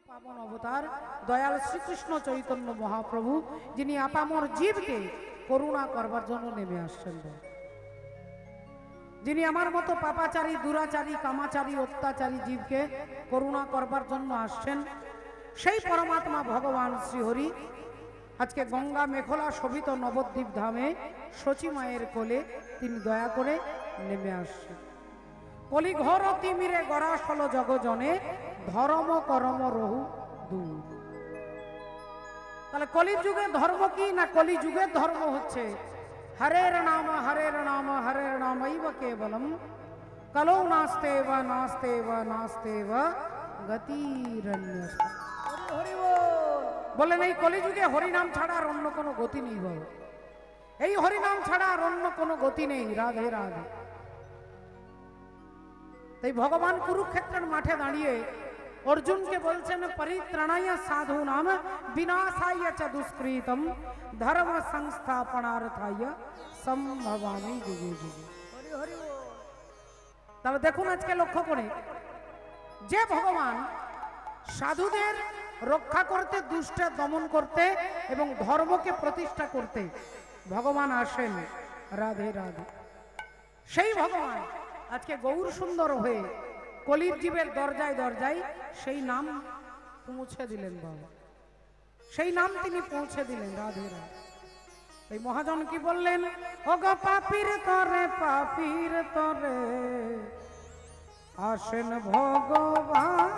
পাবন অবতার দয়াল শ্রীকৃষ্ণ চৈতন্য মহাপ্রভু, যিনি আপামর জীবকে করুণা করবার জন্য নেমে আসছেন, যিনি আমার মতো পাপাচারী, দুরাচারী, কামাচারী, অত্যাচারী জীবকে করুণা করবার জন্য আসছেন, সেই পরমাত্মা ভগবান শ্রীহরি আজকে গঙ্গা মেখলা শোভিত নবদ্বীপ ধামে শচী মায়ের কোলে তিনি দয়া করে নেমে আসছেন। কলি ঘর তিমিরে গড়াসল জগজনে ধর্ম করম রহু দূর। তাহলে কলির যুগে ধর্ম কি না? কলি যুগের ধর্ম হচ্ছে হরের নাম হরের নাম হরের নামৈব কেবলম কলৌ নাস্তে বা নাস্তে বা নাস্তে বা গতিরণ্য। বলেন এই কলিযুগে হরিনাম ছাড়া আর অন্য কোনো গতি নেই। বল এই হরিনাম ছাড়া আর অন্য কোনো গতি নেই। রাধে রাধে। তাই ভগবান কুরুক্ষেত্রের মাঠে দাঁড়িয়ে অর্জুনকে বলছেন, পরিত্রাণায় সাধু নাম বিনাশায় চ দুষ্কৃতম ধর্ম সংস্থাপনার্থায় সম্ভবামি যুগে যুগে। তাহলে দেখুন আজকে লক্ষ্য করে যে ভগবান সাধুদের রক্ষা করতে, দুষ্টের দমন করতে এবং ধর্মকে প্রতিষ্ঠা করতে ভগবান আসেন। রাধে রাধে। সেই ভগবান আজকে গৌর সুন্দর হয়ে কলির জীবের দরজায় দরজায় সেই নাম পৌঁছে দিলেন। বাবা সেই নাম তিনি পৌঁছে দিলেন। রাধে রাধে। এই মহাজন কি বললেন? ওগো পাপীর তরে, পাপীর তরে আসেন ভগবান।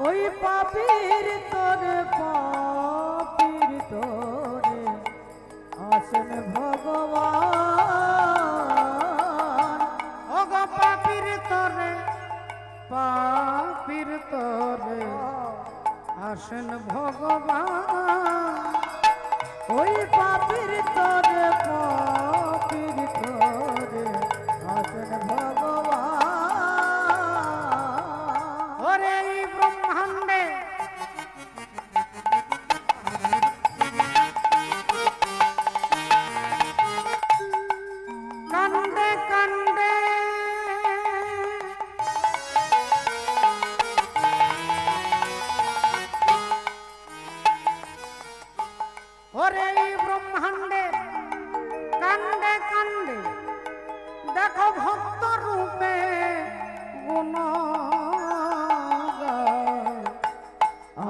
ওই পাপীর তরে, পাপীর তরে আসেন ভগবান। ওগো পাপীর তরে, পাপীর তরে আসেন ভগবান। ওই পাপীর তরে, পাপীর তরে আসেন ভগবান। ওরে এই ব্রহ্মাণ্ডে কান্দে কান্দে ওরে এই ব্রহ্মাণ্ডে কান্দে কান্দে দেখো ভক্ত রূপে গুণ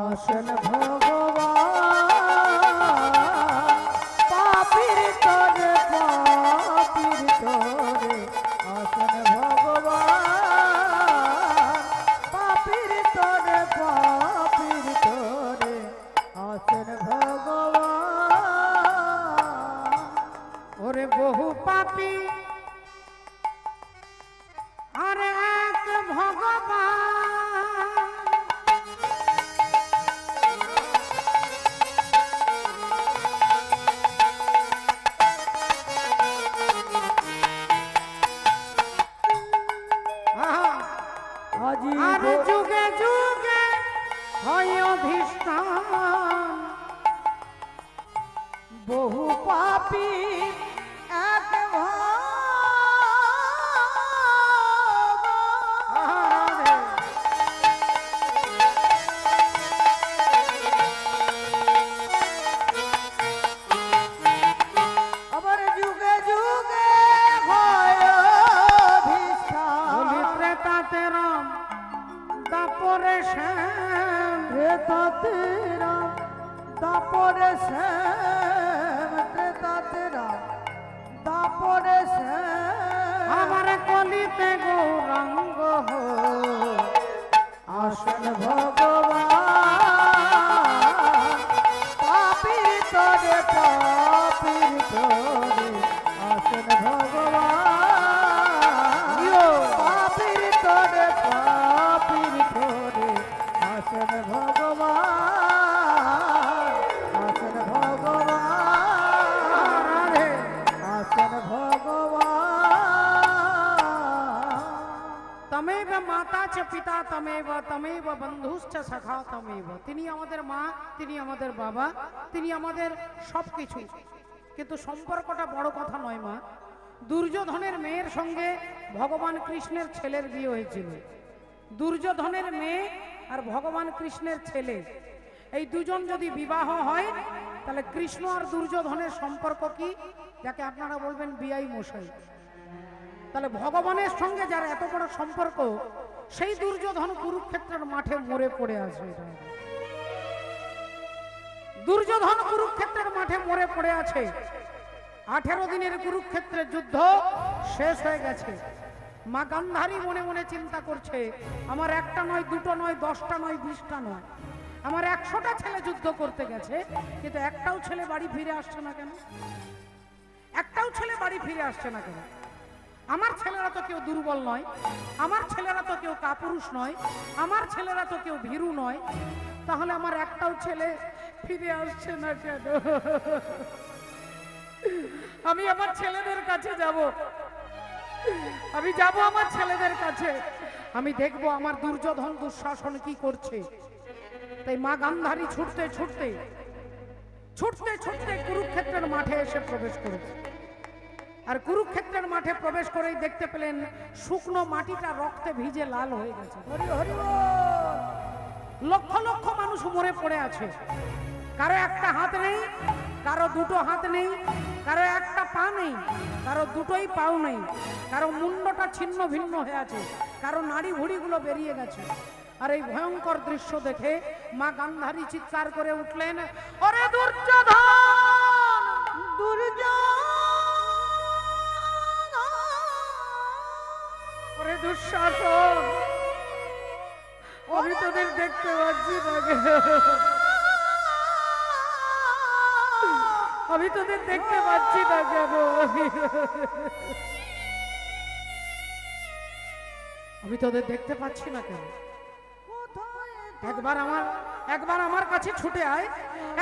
আসেন ভগবান। পাপীর তরে, পাপীর তরে আসেন ভগবান। পাপীর তরে, পাপীর তরে আসেন ভগবান। ওরে বহু পাপী আরে এক ভগবান। আর যুগে যুগে হয় অধিষ্ঠান বহু পাপী এক আবার যুগে যুগে হয় অধিষ্ঠান। ত্রেতাতে রাম, তারপরে শ্যাম, ত্রেতাতে রাম, তারপরে শ্যাম, ত্রেতাতে রাম, তারপরে শ্যাম। আমার কলিতে গৌরাঙ্গ আসেন ভগবান। পাপীর তরে, পাপীর তরে আসেন ভগবান। পাপীর তরে, পাপীর তরে আসেন ভগবান। আসেন ভগবান, আসেন ভগবান। তমেব মাতা চ পিতা তমেব, তমেব বন্ধুশ্চ সখা তমেব। তিনি আমাদের মা, তিনি আমাদের বাবা, তিনি আমাদের সবকিছু। কিন্তু সম্পর্কটা বড় কথা নয় মা। দুর্যোধনের মেয়ের সঙ্গে ভগবান কৃষ্ণের ছেলের বিয়ে হয়েছিল। দুর্যোধনের মেয়ে আর ভগবান কৃষ্ণের ছেলে, এই দুজন যদি বিবাহ হয় তাহলে কৃষ্ণ আর দুর্যোধনের সম্পর্ক কি, যাকে আপনারা বলবেন বিয়াই মশাই। তাহলে ভগবানের সঙ্গে যার এত বড় সম্পর্ক, সেই দুর্যোধন কুরুক্ষেত্রের মাঠে মরে পড়ে আছে। দুর্যোধন কুরুক্ষেত্রের মাঠে মরে পড়ে আছে। 18 দিনের কুরুক্ষেত্রের যুদ্ধ শেষ হয়ে গেছে। মা গান্ধারী মনে মনে চিন্তা করছে, আমার একটা নয়, দুটো নয়, 10টা নয়, 20টা নয়, আমার 100টা ছেলে যুদ্ধ করতে গেছে, কিন্তু একটাও ছেলে বাড়ি ফিরে আসছে না কেন? একটাও ছেলে বাড়ি ফিরে আসছে না কেন? আমার ছেলেরা তো কেউ দুর্বল নয়, আমার ছেলেরা তো কেউ কাপুরুষ নয়, আমার ছেলেরা তো কেউ ভীরু নয়, তাহলে আমার একটাও ছেলে ফিরে আসছে না কেন? আমি আমার ছেলেদের কাছে যাব, আমি যাব আমার ছেলেদের কাছে, আমি দেখবো আমার দুর্যোধন দুঃশাসন কি করছে। তাই মা গান্ধারী ছুটতে ছুটতে ছুটতে ছুটতে কুরুক্ষেত্রের মাঠে এসে প্রবেশ করেছে। আর কুরুক্ষেত্রের মাঠে প্রবেশ করেই দেখতে পেলেন শুকনো মাটিটা রক্তে ভিজে লাল হয়ে গেছে। লক্ষ লক্ষ মানুষ মরে পড়ে আছে। কারো একটা হাত নেই, কারো দুটো হাত নেই, কারো একটা পা নেই, কারো দুটোই পাও নেই, কারো মুন্ডটা ছিন্ন ভিন্ন হয়ে আছে, কারো নাড়ি ভুড়িগুলো বেরিয়ে গেছে। আর এই ভয়ঙ্কর দৃশ্য দেখে মা গান্ধারী চিৎকার করে উঠলেন, ওরে দুর্যোধন, দুর্যোধন, ওরে দুঃশাসন, আমি তোদের দেখতে পাচ্ছি না কেন? আমি তোদের দেখতে পাচ্ছি না কেন? আমি তোদের দেখতে পাচ্ছি না কেন? একবার আমার কাছে ছুটে আয়,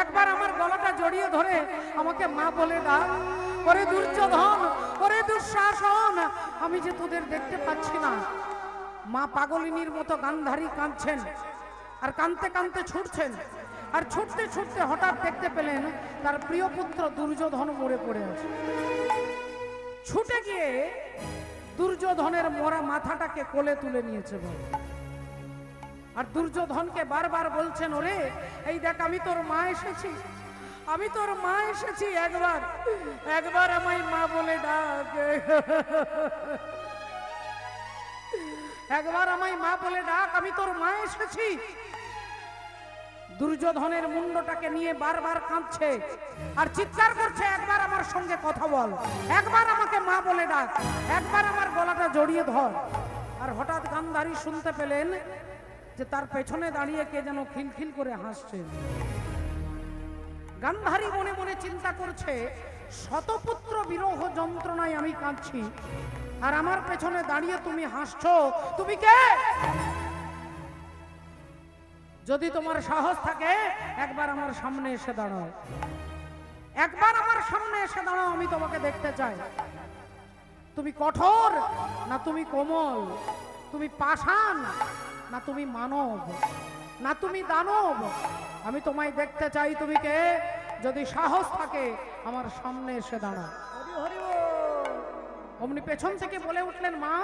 একবার আমার গলাটা জড়িয়ে ধরে আমাকে মা বলে ডাক, ওরে দুর্যোধন, ওরে দুঃশাসন, আমি যে তোদের দেখতে পাচ্ছি না। মা পাগলিনীর মতো গান্ধারী কাঁদছেন, আর কাঁদতে কাঁদতে ছুটছেন, আর ছুটতে ছুটতে হঠাৎ দেখতে পেলেন তার প্রিয় পুত্র দুর্যোধন মরে পড়ে আছে। ছুটে গিয়ে দুর্যোধনের মরা মাথাটাকে কোলে তুলে নিয়েছে। আর দুর্যোধনকে বারবার বলছেন, ওরে এই দেখ, আমি তোর মা এসেছি, আমি তোর মা এসেছি, একবার একবার আমায় মা বলে ডাক, একবার আমায় মা বলে ডাক, আমি তোর মা এসেছি। দুর্যোধনের মুন্ডটাকে নিয়ে বারবার কাঁদছে আর চিৎকার করছে, একবার আমার সঙ্গে কথা বল, একবার আমাকে মা বলে ডাক, একবার আমার গলাটা জড়িয়ে ধর। আর হঠাৎ গান্ধারী শুনতে পেলেন যে তার পেছনে দাঁড়িয়ে কে যেন খিলখিল করে হাসছে। গান্ধারী মনে মনে চিন্তা করছে, শতপুত্র বিরহ যন্ত্রণায় আমি কাঁদছি, আর আমার পেছনে দাঁড়িয়ে তুমি হাসছো, তুমি কে? যদি তোমার সাহস থাকে একবার আমার সামনে এসে দাঁড়াও, একবার আমার সামনে এসে দাঁড়াও, আমি তোমাকে দেখতে চাই। তুমি কঠোর না তুমি কোমল, তুমি পাষাণ না তুমি মানব, না তুমি দানব, আমি তোমায় দেখতে চাই, তুমি কে? যদি সাহস থাকে আমার সামনে এসে দাঁড়াও। অমনি পেছন থেকে বলে উঠলেন, মা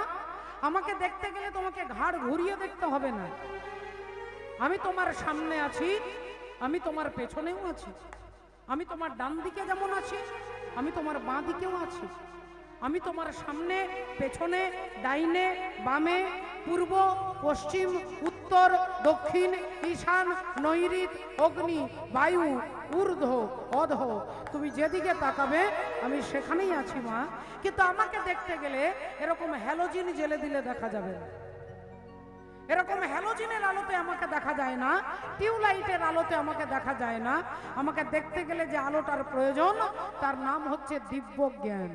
আমাকে দেখতে গেলে তোমাকে ঘাড় ঘুরিয়ে দেখতে হবে না, আমি তোমার সামনে আছি, আমি তোমার পেছনেও আছি, আমি তোমার ডান দিকে যেমন আছি, আমি তোমার বাঁ দিকেও আছি, আমি তোমার সামনে, পেছনে, ডাইনে, বামে, পূর্ব, পশ্চিম, উত্তর, দক্ষিণ, ঈশান, নৈঋত, অগ্নি, বায়ু, ঊর্ধ্ব, অধঃ, তুমি যেদিকে তাকাবে আমি সেখানেই আছি মা। কিন্তু আমাকে দেখতে গেলে এরকম হ্যালোজিন জ্বেলে দিলে দেখা যাবে না, এরকম হ্যালোজিনের আলোতে আমাকে দেখা যায় না, টিউবলাইটের আলোতে আমাকে দেখা যায় না। আমাকে দেখতে গেলে যে আলোটার প্রয়োজন তার নাম হচ্ছে দিব্য জ্ঞান।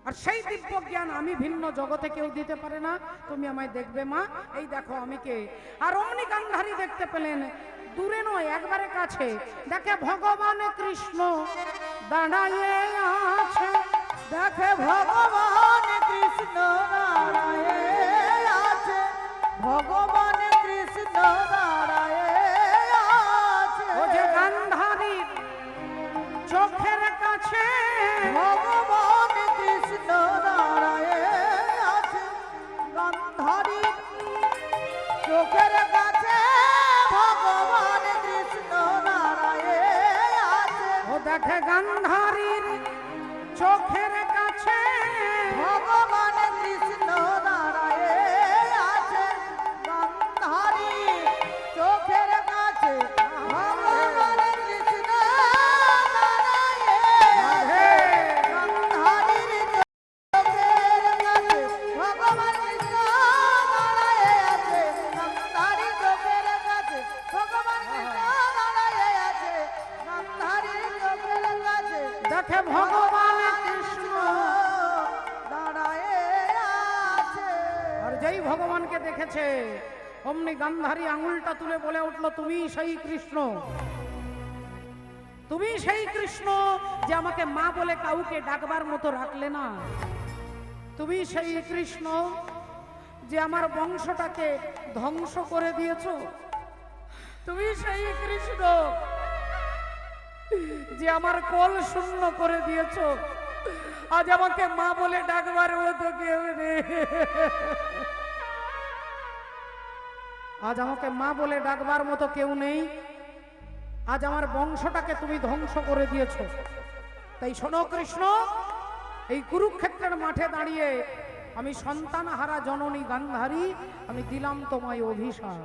আর সেই দিব্য জ্ঞান আমি ভিন্ন জগতে কেউ দিতে পারে না, তুমি আমায় দেখবে মা, এই দেখো আমি কে। আর অমনি গান্ধারী দেখতে পেলেন, দূরে নয় একবারে কাছে, দেখে ভগবান কৃষ্ণ দাঁড়ায়ে আছে, দেখে ভগবান কৃষ্ণ দাঁড়ায়ে আছে, ভগবান কৃষ্ণ দাঁড়ায়ে আছে। ও যে গান্ধারীর চোখের কাছে ভগবান কৃষ্ণ দাঁড়ায়ে আছে, চোখের কাছে ভগবান কৃষ্ণ দাঁড়ায়ে আছে। ও দেখে গান্ধারীর চোখের কাছে ভগবান কৃষ্ণ দাঁড়ায়ে আছে। গান্ধারী চোখের কাছে ভগবান কৃষ্ণ দাঁড়ায়ে আছে। গান্ধারীর চোখের কাছে ভগবান কৃষ্ণ দাঁড়ায়ে আছে। গান্ধারীর চোখের কাছে ভগবান কৃষ্ণ দাঁড়ায়ে আছে। গান্ধারীর চোখের কাছে দেখে ভগবান কৃষ্ণ। দাঁড়ায়ে আছে। আর যেই ভগবানকে দেখেছে অমনি গান্ধারী আঙুলটা তুলে বলে উঠলো, তুমি সেই কৃষ্ণ, তুমি সেই কৃষ্ণ যে আমাকে মা বলে কাউকে ডাকবার মতো রাখলে না। তুমি সেই কৃষ্ণ যে আমার বংশটাকে ধ্বংস করে দিয়েছো। তুমি সেই কৃষ্ণ যে আমার কোল শূন্য করে দিয়েছো। আজ আমাকে মা বলে ডাকবার মতো কেউ নেই। আজ আমাকে মা বলে ডাকবার মতো কেউ নেই। আজ আমার বংশটাকে তুমি ধ্বংস করে দিয়েছো। তাই শোনো কৃষ্ণ, এই কুরুক্ষেত্রের মাঠে দাঁড়িয়ে আমি সন্তানহারা জননী গান্ধারী, আমি দিলাম তোমায় অভিশাপ।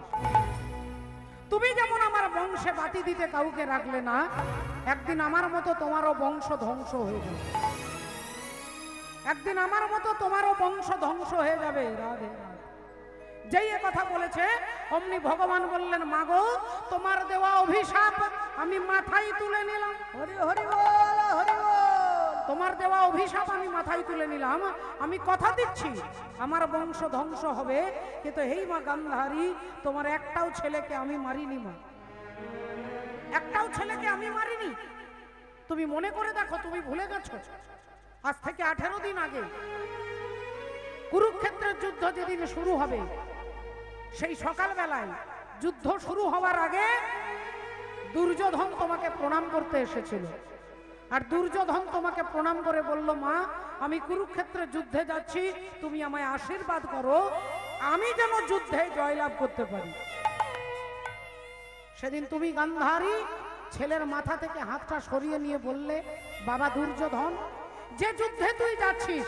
তুমি যেমন আমার বংশে বাতি দিতে কাউকে রাখলে না, একদিন আমার মতো তোমারও বংশ ধ্বংস হয়ে যাবে। একদিন আমার মতো তোমারও বংশ ধ্বংস হয়ে যাবে। রাধে রাধে। যেই এ কথা বলেছে অমনি ভগবান বললেন, মাগো তোমার দেওয়া অভিশাপ আমি মাথায় তুলে নিলাম। হরি হরি বল, হরি বল। তোমার দেওয়া অভিশাপ আমি মাথায় তুলে নিলাম। আমি কথা দিচ্ছি আমার বংশ ধ্বংস হবে, কিন্তু হেই মা গান্ধারী, তোমার একটাও ছেলেকে আমি মারিনি মা, একটাও ছেলেকে আমি মারিনি। তুমি মনে করে দেখো, তুমি ভুলে গেছো আজ থেকে 18 দিন আগে কুরুক্ষেত্রের যুদ্ধ যেদিন শুরু হবে, সেই সকালবেলায় যুদ্ধ শুরু হওয়ার আগে দুর্যোধন তোমাকে প্রণাম করতে এসেছিল। আর দুর্যোধন তোমাকে প্রণাম করে বলল, মা আমি কুরুক্ষেত্রের যুদ্ধে যাচ্ছি, তুমি আমায় আশীর্বাদ করো, আমি যেন যুদ্ধে জয়লাভ করতে পারি। সেদিন তুমি গান্ধারী ছেলের মাথা থেকে হাতটা সরিয়ে নিয়ে বললে, বাবা দুর্যোধন, যে যুদ্ধে তুই যাচ্ছিস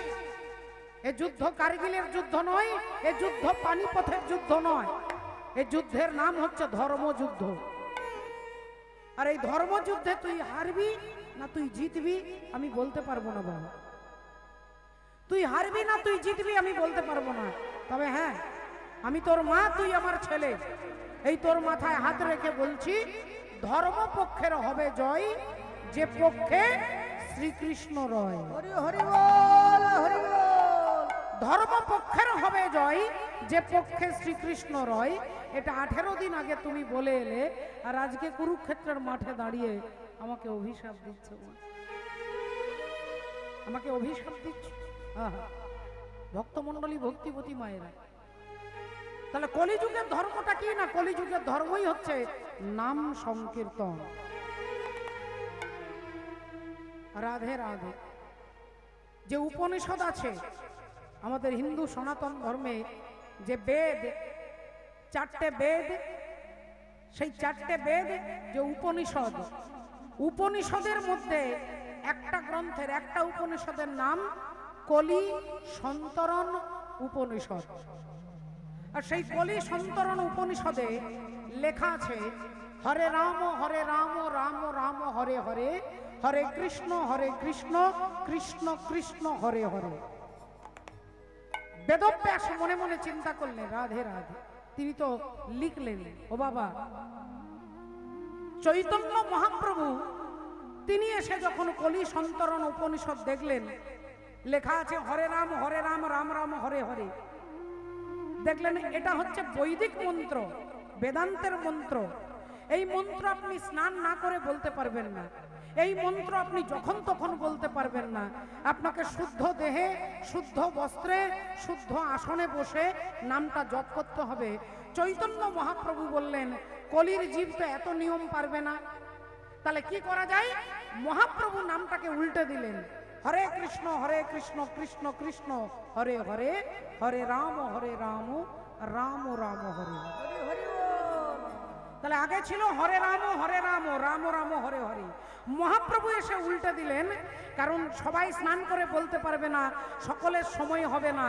এ যুদ্ধ কারগিলের যুদ্ধ নয়, এ যুদ্ধ পানিপথের যুদ্ধ নয়, এ যুদ্ধের নাম হচ্ছে ধর্মযুদ্ধ। আর এই ধর্মযুদ্ধে তুই হারবি না তুই জিতবি আমি বলতে পারবো না বাবা। তুই হারবি না তুই জিতবি আমি বলতে পারবো না, তবে হ্যাঁ আমি তোর মা, তুই আমার ছেলে। এই তোর মাথায় হাত রেখে বলছি, ধর্মপক্ষের হবে জয়, যে পক্ষে শ্রীকৃষ্ণ রয়। হরি হরি বল, হরি বল। ধর্মপক্ষের হবে জয়, যে পক্ষে শ্রীকৃষ্ণ রয়। এটা 18 দিন আগে তুমি বলে এলে, আর আজকে কুরুক্ষেত্রের মাঠে দাঁড়িয়ে আমাকে অভিশাপ দিচ্ছ, আমাকে অভিশাপ দিচ্ছ। ভক্তমণ্ডলী, ভক্তিবতী মায়েরা, তাহলে কলিযুগের ধর্মটা কি না? কলিযুগের ধর্মই হচ্ছে নাম সংকীর্তন। রাধে রাধে। যে উপনিষদ আছে আমাদের হিন্দু সনাতন ধর্মে, যে বেদ, 4টে বেদ, সেই 4টে বেদ যে উপনিষদ, উপনিষদের মধ্যে একটা গ্রন্থের, একটা উপনিষদের নাম কলি সন্তরণ উপনিষদ। আর সেই কলি সন্তরণ উপনিষদে লেখা আছে, হরে রাম রাম রাম হরে হরে, হরে কৃষ্ণ কৃষ্ণ কৃষ্ণ হরে হরে। বেদব্যাস মনে মনে চিন্তা করলেন, রাধে রাধে, তিনি তো লিখলেন। ও বাবা, চৈতন্য মহাপ্রভু তিনি এসে যখন কলি সন্তরণ উপনিষদ দেখলেন, লেখা আছে হরে রাম রাম রাম হরে হরে, দেখলেন এটা হচ্ছে বৈদিক মন্ত্র, বেদান্তের মন্ত্র। এই মন্ত্র আপনি স্নান না করে বলতে পারবেন না, এই মন্ত্র আপনি যখন তখন বলতে পারবেন না। আপনাকে শুদ্ধ দেহে, শুদ্ধ বস্ত্রে, শুদ্ধ আসনে বসে নামটা জপ করতে হবে। চৈতন্য মহাপ্রভু বললেন, কলির জীব তো এত নিয়ম পারবে না, তাহলে কি করা যায়? মহাপ্রভু নামটাকে উল্টে দিলেন, হরে কৃষ্ণ কৃষ্ণ কৃষ্ণ হরে হরে, হরে রাম রাম রাম হরে হরে। তাহলে আগে ছিল হরে রাম রাম রাম হরে হরে। মহাপ্রভু এসে উল্টে দিলেন, কারণ সবাই স্নান করে বলতে পারবে না, সকলের সময় হবে না।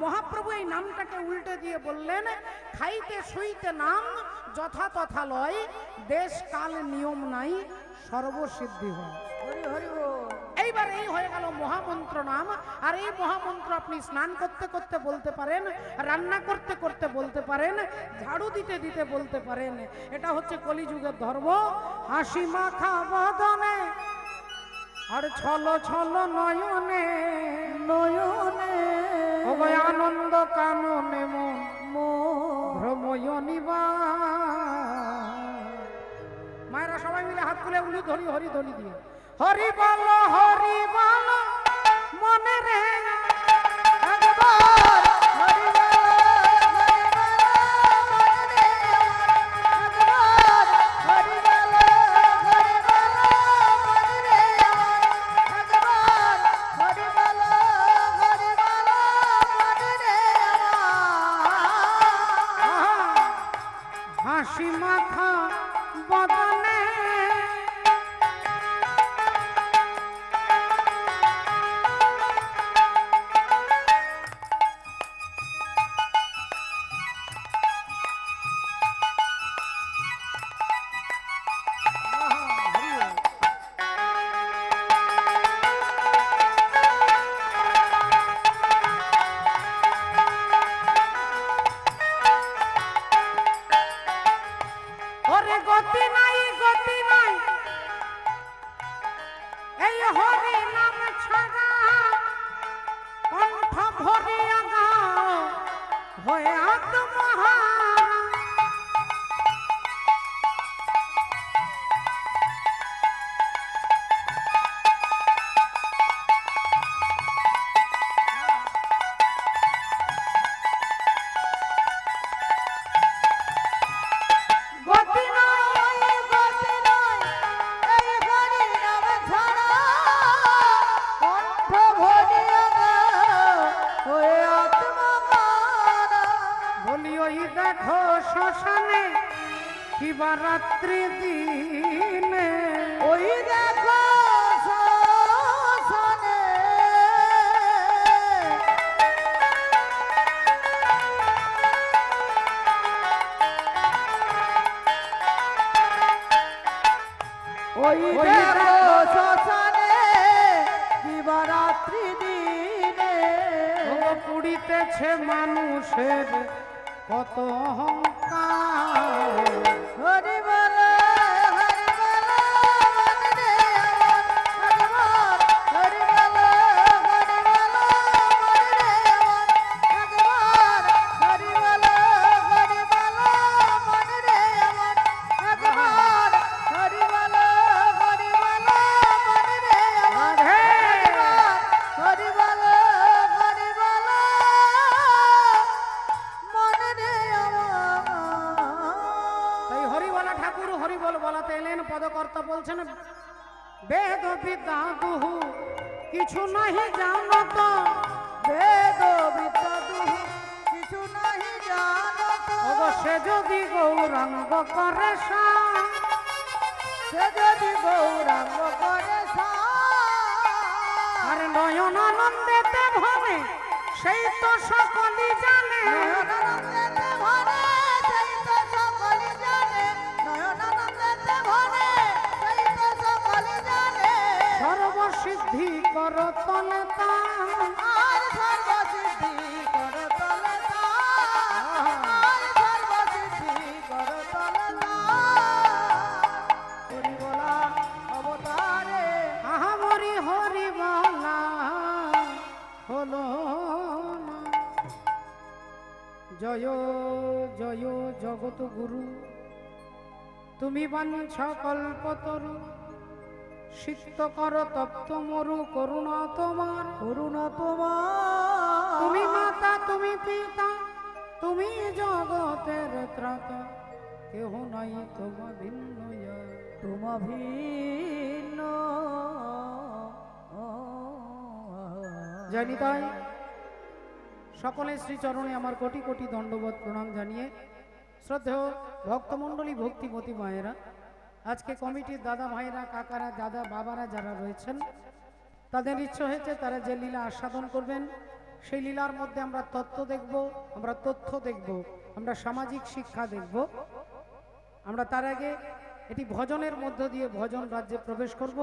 মহাপ্রভু এই নামটাকে উল্টে দিয়ে বললেন, খাইতে শুইতে নাম যথা তথা লয়, দেশ কাল নিয়ম নাই সর্বসিদ্ধি হয়। হরি হরি বল। এইবার এই হয়ে গেল মহামন্ত্র নাম। আর এই মহামন্ত্র আপনি স্নান করতে করতে বলতে পারেন, রান্না করতে করতে বলতে পারেন, ঝাড়ু দিতে দিতে বলতে পারেন। এটা হচ্ছে কলিযুগের ধর্ম। হাসি মাখা বদনে আর ছল ছল নয়নে নয়নে ওগো আনন্দ কাননে মন মোর ভ্রময়নিবা। মায়েরা সবাই মিলে হাত তুলে উলি ধরি হরি ধ্বনি দিয়ে হরি বল মনে রে একবার হরি বল মনে একবার হরি বল মনে রে একবার হরি বল মনে রে হাসি মাখা বদনে ওরে গতি নাই এই হরি নাম ছাড়া কণ্ঠ ভরিয়া গাও হয়ে আত্মহারা। গতি নাই গতি নাই এই হরি নাম ছাড়া কণ্ঠ ভরিয়া হয়ে আত্মহারা। বলি ওই দেখো শ্মশানে কিবা রাত্রি দিনে ওই দেখো শ্মশানে ওই দেখো শ্মশানে দিবারাত্রি দিনে পুড়িতেছে মানুষের কত অহংকার। হরি বল হরি বল মনে রে একবার হরি বল মনে রে একবার হরি বল মনে রে একবার হরি বল মনে রে রাধে। হরি বল মনে রে তাই হরিবলা ঠাকুর হরিবল বলাতে এলেন। পদকর্তা বলছেন, বেদ বিদ্যা দুহু কিছু নাহি জানত, বেদ বিদ্যা দুহু কিছু নাহি জানত। অবশ্যে যদি গৌরাঙ্গ করে সাং, সে যদি গৌরাঙ্গ করে আর নয়ন আনন্দেতে ভরে সেই তো সকলই জানে। নয়নানন্দেতে ভরে সেই তো সকলে জানে। নয়নানন্দেতে ভরে সেই তো সকলে জানে। সর্বসিদ্ধি কর তলে তান, আর সর্বসিদ্ধি কর তলে তার। আর সর্বসিদ্ধি কর তলে তার। হরি বলা অবতারে আহা হরি হরি বলা হলো না। জয় জয় জগত গুরু, তুমি বাঞ্ছ কল্পতরু, সিদ্ধ কর তপ্ত মরু করুণা তোমার। করুণা তোমার। তুমি মাতা তুমি পিতা তুমি জগতের ত্রাতা, কেহ নাই তোমা ভিন্ন ইয়া। তোমা ভিন্ন জানি তাই সকলে শ্রীচরণে আমার কোটি কোটি দণ্ডবোধ প্রণাম জানিয়ে শ্রদ্ধেয় ভক্তমণ্ডলী ভক্তিমতী মায়েরা, আজকে কমিটির দাদা ভাইরা, কাকারা, দাদা বাবারা যারা রয়েছেন, তাদের ইচ্ছে হয়েছে তারা যে লীলা আস্বাদন করবেন, সেই লীলার মধ্যে আমরা তত্ত্ব দেখব, আমরা তথ্য দেখব, আমরা সামাজিক শিক্ষা দেখব। আমরা তার আগে এটি ভজনের মধ্য দিয়ে ভজন রাজ্যে প্রবেশ করব।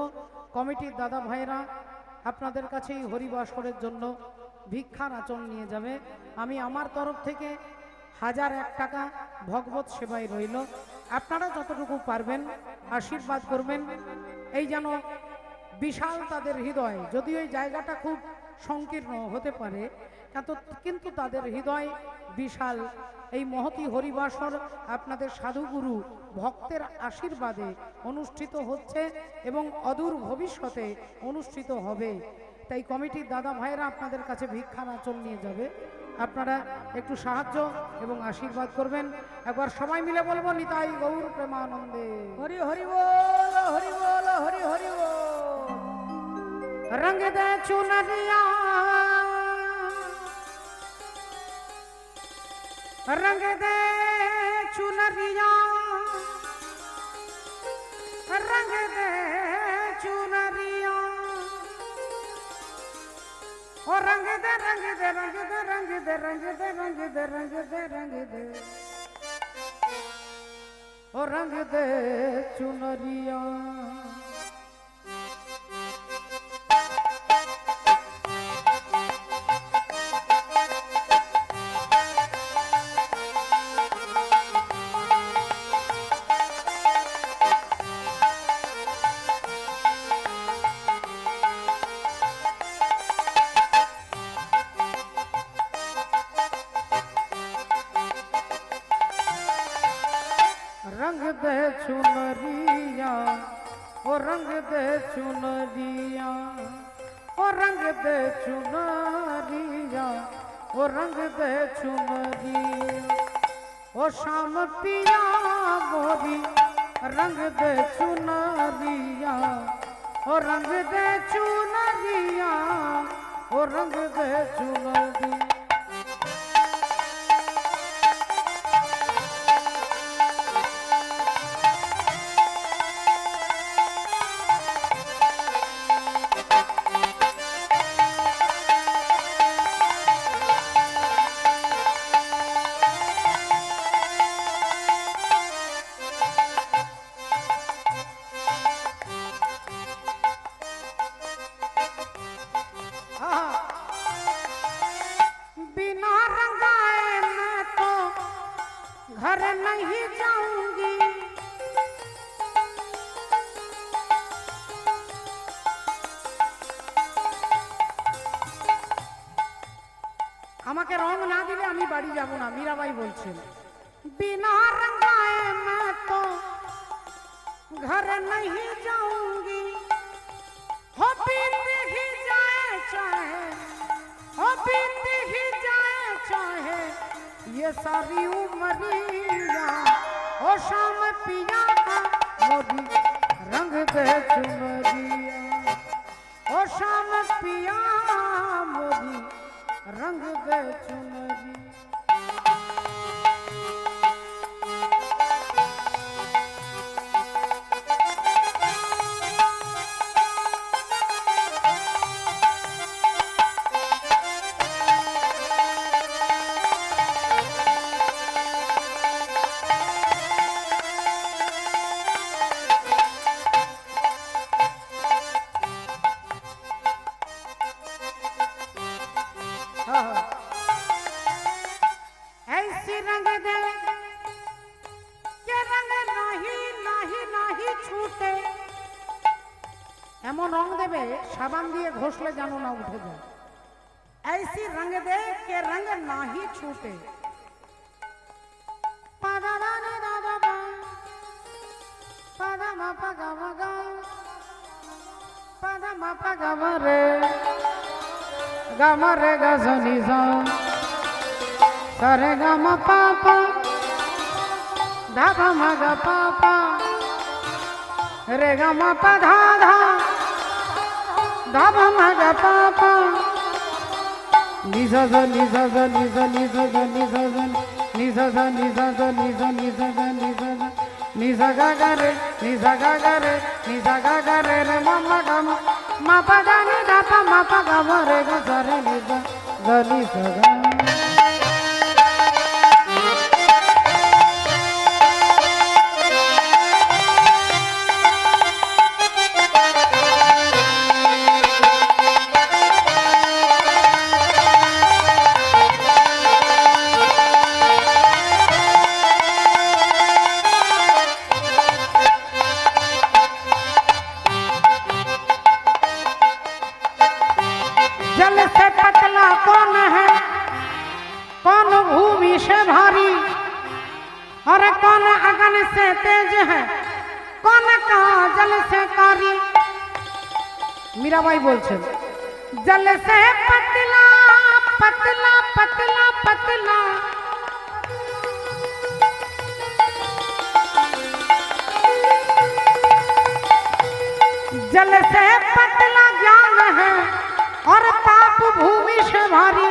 কমিটির দাদা ভাইরা আপনাদের কাছে এই হরিবাসরের জন্য ভিক্ষার আচরণ নিয়ে যাবে। আমি আমার তরফ থেকে 1001 টাকা ভগবত সেবায় রইল। আপনারা যতটুকু পারবেন আশীর্বাদ করবেন। এই যেন বিশাল তাদের হৃদয়, যদিও এই জায়গাটা খুব সংকীর্ণ হতে পারে, কিন্তু তাদের হৃদয় বিশাল। এই মহতী হরিবাসর আপনাদের সাধুগুরু ভক্তের আশীর্বাদে অনুষ্ঠিত হচ্ছে এবং অদূর ভবিষ্যতে অনুষ্ঠিত হবে। তাই কমিটির দাদা ভাইয়েরা আপনাদের কাছে ভিক্ষার আঁচল নিয়ে যাবে। আপনারা একটু সাহায্য এবং আশীর্বাদ করবেন। একবার সবাই মিলে বলবো, নিতাই গৌর প্রেমানন্দে। হরি হরি বল, হরি বল, হরি হরি বল। रंग दे चुनरिया, रंग दे चुनरिया, रंग दे चुनरिया, ओ रंग दे रंग दे रंग दे रंग दे रंग दे रंग दे रंग दे रंग दे, ओ रंग दे चुनरिया। रंग दे चुनरिया, ओ रंग दे चुनरिया, ओ रंग दे चुनरिया, ओ रंग दे चुनरिया, ओ शाम पिया मोरी रंग दे चुनरिया, ओ रंग दे चुनरिया, ओ रंग दे चुनरिया। बिना रंगाए मैं तो घर नहीं जाऊंगी, আমাকে রং না দিলে আমি বাড়ি যাব না, মীরাবাই বলছেন। बिना रंगाए मैं तो घर नहीं जाऊंगी, हो बीत ही जाए चाहे, हो बीत ही जाए चाहे ये सारी उमरिया, ओ शाम पिया मोरी रंग दे चुनरिया, ओ शाम पिया मोरी रंग दे चुनरिया। ऐसी रंग दे के रंग नहीं नहीं नहीं छूटे, এমন রং দেবে সাবান দিয়ে ঘষলে যেন না উঠে যায়। ऐसी रंग दे के रंग नहीं छूटे, पादा दाने दादा बा, पादा मा पा गा मा गा, पादा मा पा गा मा रे, गा मा रे गा सा नी सा, सा रे गा मा पा पा, धा पा मा गा पा पा, रे गा मा पा धा धा, धा पा मा गा पा पा, नी सा सा नी सा सा नी सा नी सा सा नी सा सा নিসা সা নিসা সা নিসা নিসা সা নিসা সা নিসা গা গা রে নিসা গা গা রে নিসা গা গা রে রে মামা গা মা পা গা নি গা পা মা পা গা মা রে গা সা রে নিসা গা নিসা গা जल से पतला कौन है कौन भूमि से भारी और कौन अगन से तेज है कौन का जल से कारी मीराबाई बोलছেন जल से पतला पतला पतला पतला जल से पतला ज्ञान है और पाप भूमि से भारी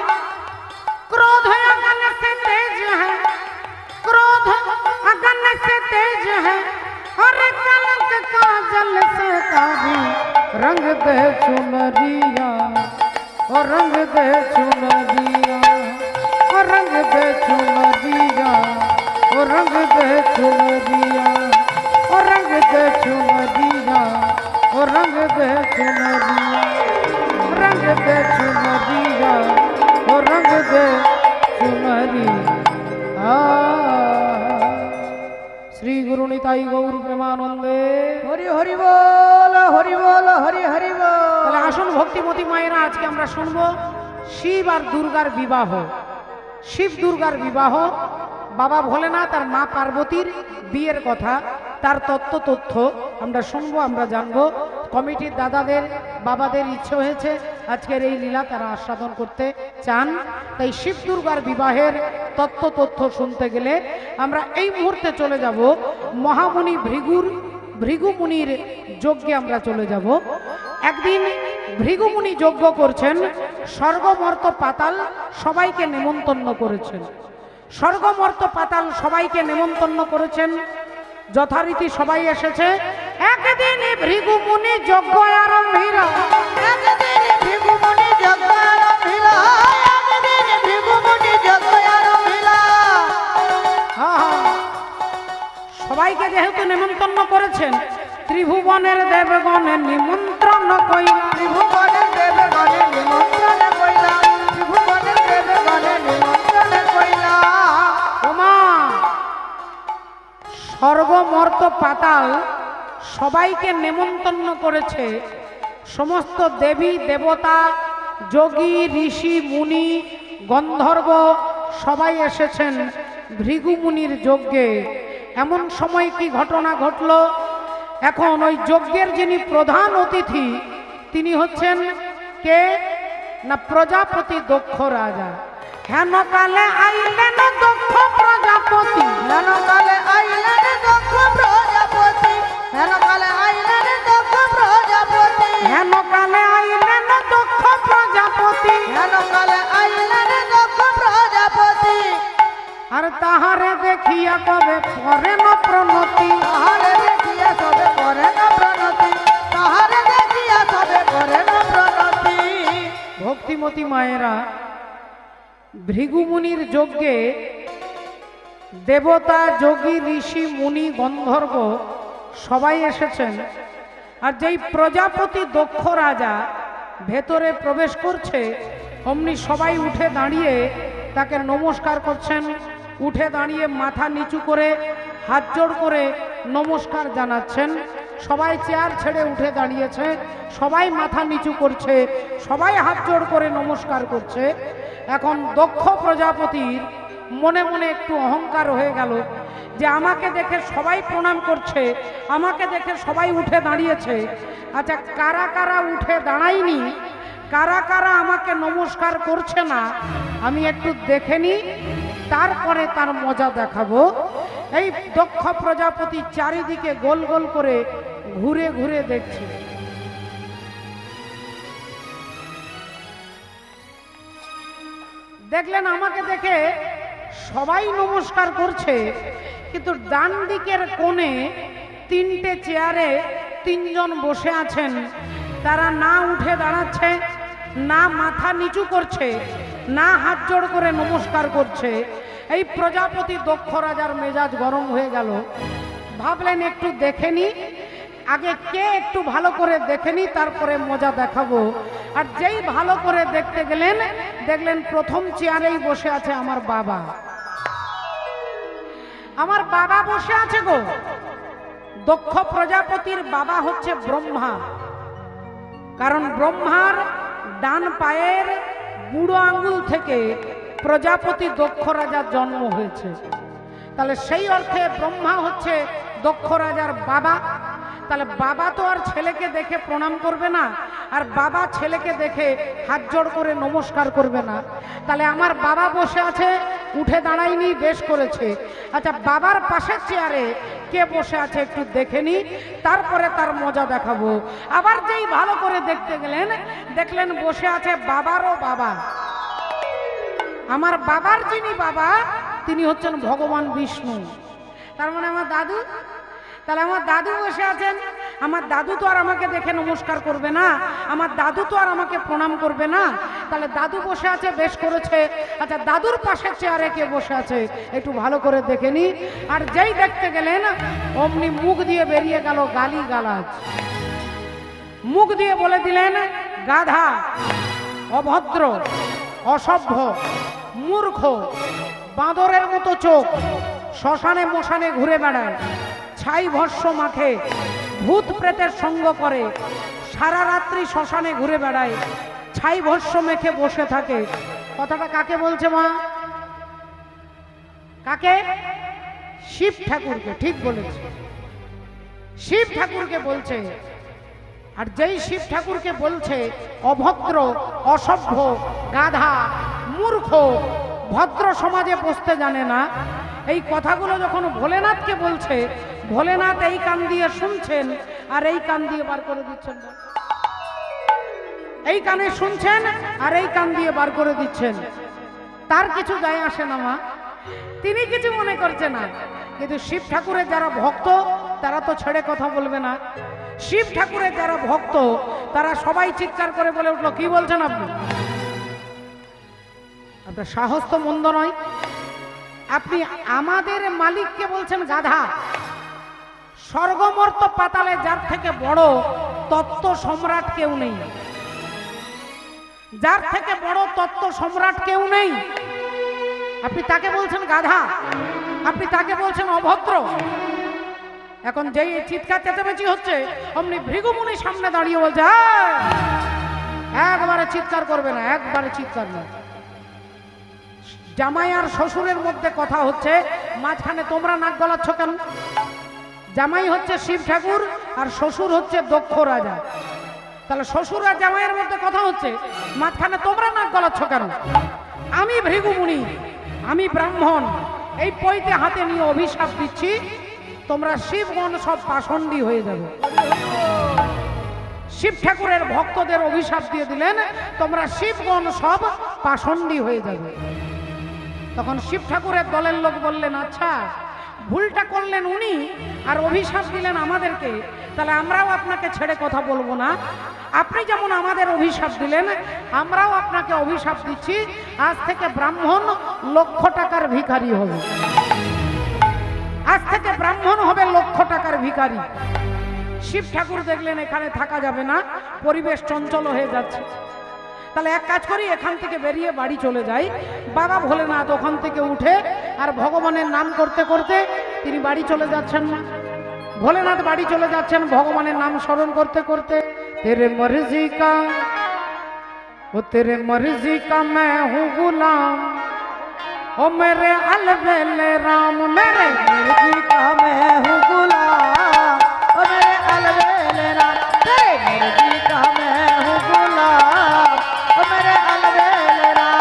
क्रोध अगन से तेज है क्रोध अगन से तेज है और कलंक का जल से काबी रंग दे चुनरिया और रंग दे चुनरिया और रंग दे चुनरिया और रंग दे चुनरिया और रंग दे चुनरिया और रंग दे चुनरिया रंग दे चुनरिया ओ रंग दे चुनरिया श्री गुरु निताई गौर प्रेमानंदे হরি হরি বল হরি বল হরি হরি বল। তাহলে আসুন ভক্তিমতী মায়েরা আজকে আমরা শুনবো শিব আর দুর্গার বিবাহ। শিব দুর্গার বিবাহ, বাবা ভোলেনাথ আর মা পার্বতীর বিয়ের কথা, তার তথ্য আমরা শুনবো, আমরা জানবো। কমিটির দাদাদের বাবাদের ইচ্ছে হয়েছে আজকের এই লীলা তারা আস্বাদন করতে চান, তাই শিব দুর্গার বিবাহের তথ্য শুনতে গেলে আমরা এই মুহূর্তে চলে যাব মহামুনি ভৃগু মুনির যজ্ঞে আমরা চলে যাব। একদিন ভৃগু মুনি যজ্ঞ করছেন, স্বর্গমর্ত পাতাল সবাইকে নেমন্তন্ন করেছেন। স্বর্গমর্ত পাতাল সবাইকে নেমন্তন্ন করেছেন, যথারীতি সবাই এসেছে। একদিন ভৃগু মুনি যজ্ঞ আরম্ভিল, একদিন ভৃগু মুনি যজ্ঞ আরম্ভিল, একদিন ভৃগু মুনি যজ্ঞ আরম্ভিল। সবাইকে যেহেতু নেমন্তন্ন করেছেন, ত্রিভুবনের দেবগণের নিমন্ত্রণ কইলা, ত্রিভুবনের দেবগণের নিমন্ত্রণ কইলা, ত্রিভুবনের দেবগণের নিমন্ত্রণ কইলা। ওমা, স্বর্গমর্ত পাতাল সবাইকে নেমন্তন্ন করেছে। সমস্ত দেবী দেবতা, যোগী ঋষি মুনি গন্ধর্ব সবাই এসেছেন ভৃগু মুনির যজ্ঞে। এমন সময় কি ঘটনা ঘটল, এখন ওই যজ্ঞের যিনি প্রধান অতিথি তিনি হচ্ছেন কে না, প্রজাপতি দক্ষ রাজা। হেন কালে আইলেন দক্ষ প্রজাপতি, হেন কালে আইলেন দক্ষ প্রজাপতি, হেন কালে আইলেন দক্ষ প্রজাপতি, হেন কালে আইলেন দক্ষ প্রজাপতি, হেন কালে আইলেন দক্ষ প্রজাপতি। আর তাহারে দেখিয়া কবে করেন প্রণতি, তাহারে দেখিয়া সবে করেন প্রণতি, তাহারে দেখিয়া সবে করেন প্রণতি। ভক্তিমতী মায়েরা, ভৃগু মুনির যজ্ঞে দেবতা, যোগী, ঋষি, মুনি, গন্ধর্ব সবাই এসেছেন। আর যেই প্রজাপতি দক্ষ রাজা ভেতরে প্রবেশ করছে, অমনি সবাই উঠে দাঁড়িয়ে তাকে নমস্কার করছেন। উঠে দাঁড়িয়ে মাথা নিচু করে হাত জোড় করে নমস্কার জানাচ্ছেন। সবাই চেয়ার ছেড়ে উঠে দাঁড়িয়েছে, সবাই মাথা নিচু করছে, সবাই হাত জোড় করে নমস্কার করছে। এখন দক্ষ প্রজাপতির মনে মনে একটু অহংকার হয়ে গেল যে আমাকে দেখে সবাই প্রণাম করছে, আমাকে দেখে সবাই উঠে দাঁড়িয়েছে। আচ্ছা, কারা কারা উঠে দাঁড়ায়নি, কারা কারা আমাকে নমস্কার করছে না, আমি একটু দেখে নিই, তারপরে তার মজা দেখাবো। এই দক্ষ প্রজাপতি চারিদিকে গোল গোল করে ঘুরে ঘুরে দেখছে। দেখলেন আমাকে দেখে সবাই নমস্কার করছে, কিন্তু ডান দিকের কোণে 3টে চেয়ারে 3জন বসে আছেন, তারা না উঠে দাঁড়াচ্ছে, না মাথা নিচু করছে, না হাত জোড় করে নমস্কার করছে। এই প্রজাপতি দক্ষ রাজার মেজাজ গরম হয়ে গেল। ভাবলেন একটু দেখে নি, আগে কে একটু ভালো করে দেখে নি, তারপরে মজা দেখাবো। আর যেই ভালো করে দেখতে গেলেন, দেখলেন প্রথম চেয়ারেই বসে আছে আমার বাবা। আমার বাবা বসে আছে গো। দক্ষ প্রজাপতির বাবা হচ্ছে ব্রহ্মা, কারণ ব্রহ্মার ডান পায়ের বুড়ো আঙ্গুল থেকে প্রজাপতি দক্ষ রাজার জন্ম হয়েছে। তাহলে সেই অর্থে ব্রহ্মা হচ্ছে দক্ষ রাজার বাবা। তাহলে বাবা তো আর ছেলেকে দেখে প্রণাম করবে না, আর বাবা ছেলেকে দেখে হাত জোড় করে নমস্কার করবে না। তাহলে আমার বাবা বসে আছে, উঠে দাঁড়ায়নি, বেশ করেছে। আচ্ছা, বাবার পাশের চেয়ারে কে বসে আছে একটু দেখে নি, তারপরে তার মজা দেখাবো। আবার যেই ভালো করে দেখতে গেলেন, দেখলেন বসে আছে বাবারও বাবা। আমার বাবার যিনি বাবা, তিনি হচ্ছেন ভগবান বিষ্ণু। তার মানে আমার দাদু। তাহলে আমার দাদু বসে আছেন। আমার দাদু তো আর আমাকে দেখে নমস্কার করবে না, আমার দাদু তো আর আমাকে প্রণাম করবে না। তাহলে দাদু বসে আছে, বেশ করেছে। আচ্ছা, দাদুর পাশের চেয়ারে কে বসে আছে একটু ভালো করে দেখে নি। আর যেই দেখতে গেলেন, অমনি মুখ দিয়ে বেরিয়ে গেল গালি গালাজ। মুখ দিয়ে বলে দিলেন গাধা, অভদ্র, অসভ্য, মূর্খ, বাঁদরের মতো চোখ, শ্মশানে মশানে ঘুরে বেড়ায়, ছাই ভস্য মাখে, ভূত প্রেতের সঙ্গ করে, সারা রাত্রি শ্মশানে ঘুরে বেড়ায়, ছাই ভস্য মেখে বসে থাকে। কথাটা কাকে বলছে মা? কাকে? শিব ঠাকুরকে। ঠিক বলেছে, শিব ঠাকুরকে বলছে। আর যেই শিব ঠাকুরকে বলছে অভদ্র, অসভ্য, গাধা, মূর্খ, ভদ্র সমাজে বসতে জানে না, এই কথাগুলো যখন ভোলেনাথকে বলছে, ভোলেনাথ এই কান দিয়ে শুনছেন আর এই কান দিয়ে বার করে দিচ্ছেন না। এই কানে শুনছেন আর এই কান দিয়ে বার করে দিচ্ছেন। তার কিছু যায় আসে না মা, তিনি কিছু মনে করছে না। কিন্তু শিব ঠাকুরের যারা ভক্ত, তারা তো ছেড়ে কথা বলবে না। শিব ঠাকুরের যারা ভক্ত, তারা সবাই চিৎকার করে বলে উঠলো, কি বলছেন আপনি? আপনার সাহস তো মন্দ নয়। আপনি আমাদের মালিককে বলছেন গাধা। স্বর্গমর্ত পাতালে যার থেকে বড় তত্ত্ব সম্রাট কেউ নেই, যার থেকে বড় তত্ত্ব সম্রাট কেউ নেই। আপনি তাকে বলছেন গাধা, আপনি তাকে বলছেন অভদ্র। এখন যেই চিৎকার চেঁচামেচি হচ্ছে, অমনি ভৃগুমুনি সামনে দাঁড়িয়ে বলছে, একবারে চিৎকার করবে না, একবারে চিৎকার না। জামাই আর শ্বশুরের মধ্যে কথা হচ্ছে, মাঝখানে তোমরা নাক গলাচ্ছ কেন? জামাই হচ্ছে শিব ঠাকুর আর শ্বশুর হচ্ছে দক্ষ রাজা। তাহলে শ্বশুর আর জামাইয়ের মধ্যে কথা হচ্ছে, মাঝখানে তোমরা নাক গলাচ্ছ কেন? আমি ভৃগুমুনি, আমি ব্রাহ্মণ, এই পৈতে হাতে নিয়ে অভিশাপ দিচ্ছি, তোমরা শিবগণ সব পাষণ্ডী হয়ে যাবে। শিব ঠাকুরের ভক্তদের অভিশাপ দিয়ে দিলেন, তোমরা শিবগণ সব পাষণ্ডী হয়ে যাবে। তখন শিব ঠাকুরের দলের লোক বললেন, আচ্ছা ভুলটা করলেন উনি আর অভিশাপ দিলেন আমাদেরকে, তাহলে আমরাও আপনাকে ছেড়ে কথা বলবো না। আপনি যেমন আমাদের অভিশাপ দিলেন, আমরাও আপনাকে অভিশাপ দিচ্ছি, আজ থেকে ব্রাহ্মণ লক্ষ টাকার ভিখারি হবে। আজ থেকে ব্রাহ্মণ হবে লক্ষ টাকার ভিখারি। শিব ঠাকুর দেখলেন এখানে থাকা যাবে না, পরিবেশ চঞ্চল হয়ে যাচ্ছে, তাহলে এক কাজ করি, এখান থেকে বেরিয়ে বাড়ি চলে যাই। বাবা ভোলেনাথ ওখান থেকে উঠে আর ভগবানের নাম করতে করতে তিনি বাড়ি চলে যাচ্ছেন না। ভোলেনাথ বাড়ি চলে যাচ্ছেন ভগবানের নাম স্মরণ করতে করতে। তেরে মর্জি কা ও তেরে মর্জি কা मैं हूँ गुलाम, ओ मेरे अलबेले राम, मेरे मर्जी का मैं हूँ गुलाम, ओ मेरे अलबेले राम, तेरे मर्जी का मैं हूँ गुलाम, ओ मेरे अलबेले राम।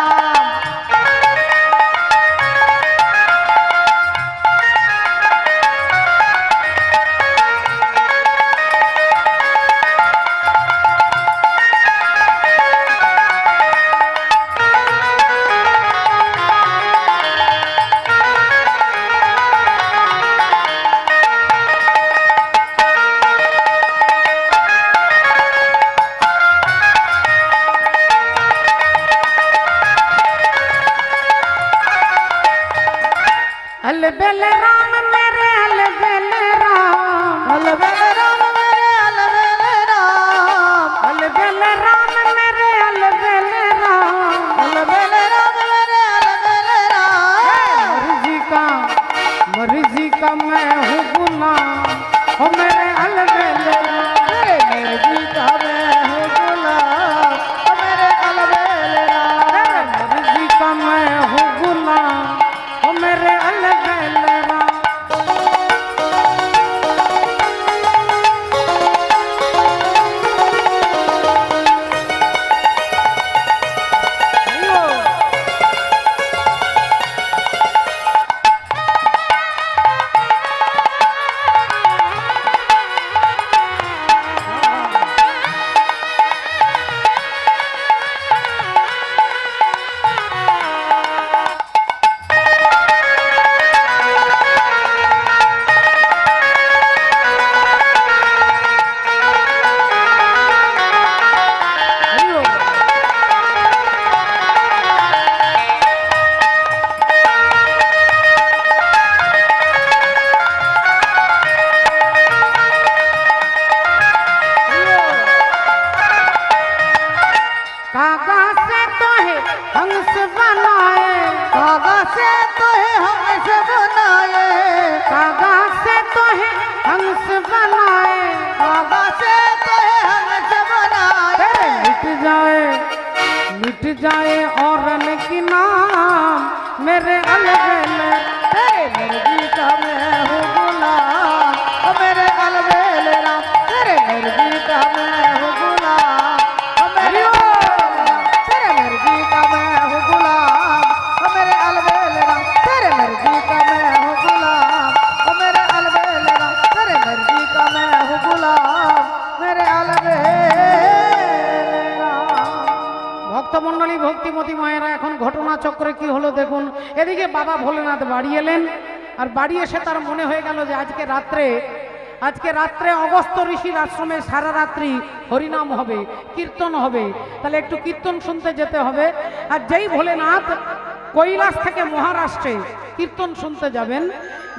अलबेल राम मेरे अलबेल राम, अलबेल राम मेरे अलबेल राम, अलबेल राम मेरे अलबेल राम, अलबेल राम मेरे अलबेल राम। मर्जी का मैं हूँ गुलाम, हो मेरे अलबेल राम, मर्जी का मैं हूँ गुलाम, ओ मेरे अलबेल राम। मर्जी का मैं हूँ गुलाम, हो मेरे अलबेल राम। कागा से तो है हंस बनाए, कागा से तो है हंस बनाए, कागा से तो है हंस बनाए, कागा से तो है हंस बनाए। मिट जाए और की नाम मेरे अलबेल, तेरे मर्जी का मैं हूँ गुलाम, ओ मेरे अलबेल राम। तेरे मर्जी का मैं हूँ गुलाम, ओ मेरे तेरे मर्जी का मैं हूँ गुलाम, ओ मेरे अलबेल राम। तेरे मर्जी का मैं हूँ गुलाम, ओ मेरे अलबेल राम। तेरे मर्जी का मैं हूँ गुलाम, मेरे अलबेल राम। ভক্তমণ্ডলী ভক্তিমতী মায়েরা এখন ঘটনা চক্রে কি হলো দেখুন। এদিকে বাবা ভোলেনাথ বাড়ি এলেন, আর বাড়ি এসে তার মনে হয়ে গেল যে আজকে রাত্রে অগস্ত্য ঋষির আশ্রমে সারা রাত্রি হরিনাম হবে, কীর্তন হবে, তাহলে একটু কীর্তন শুনতে যেতে হবে। আর যেই ভোলেনাথ কৈলাস থেকে মহারাষ্ট্রে কীর্তন শুনতে যাবেন,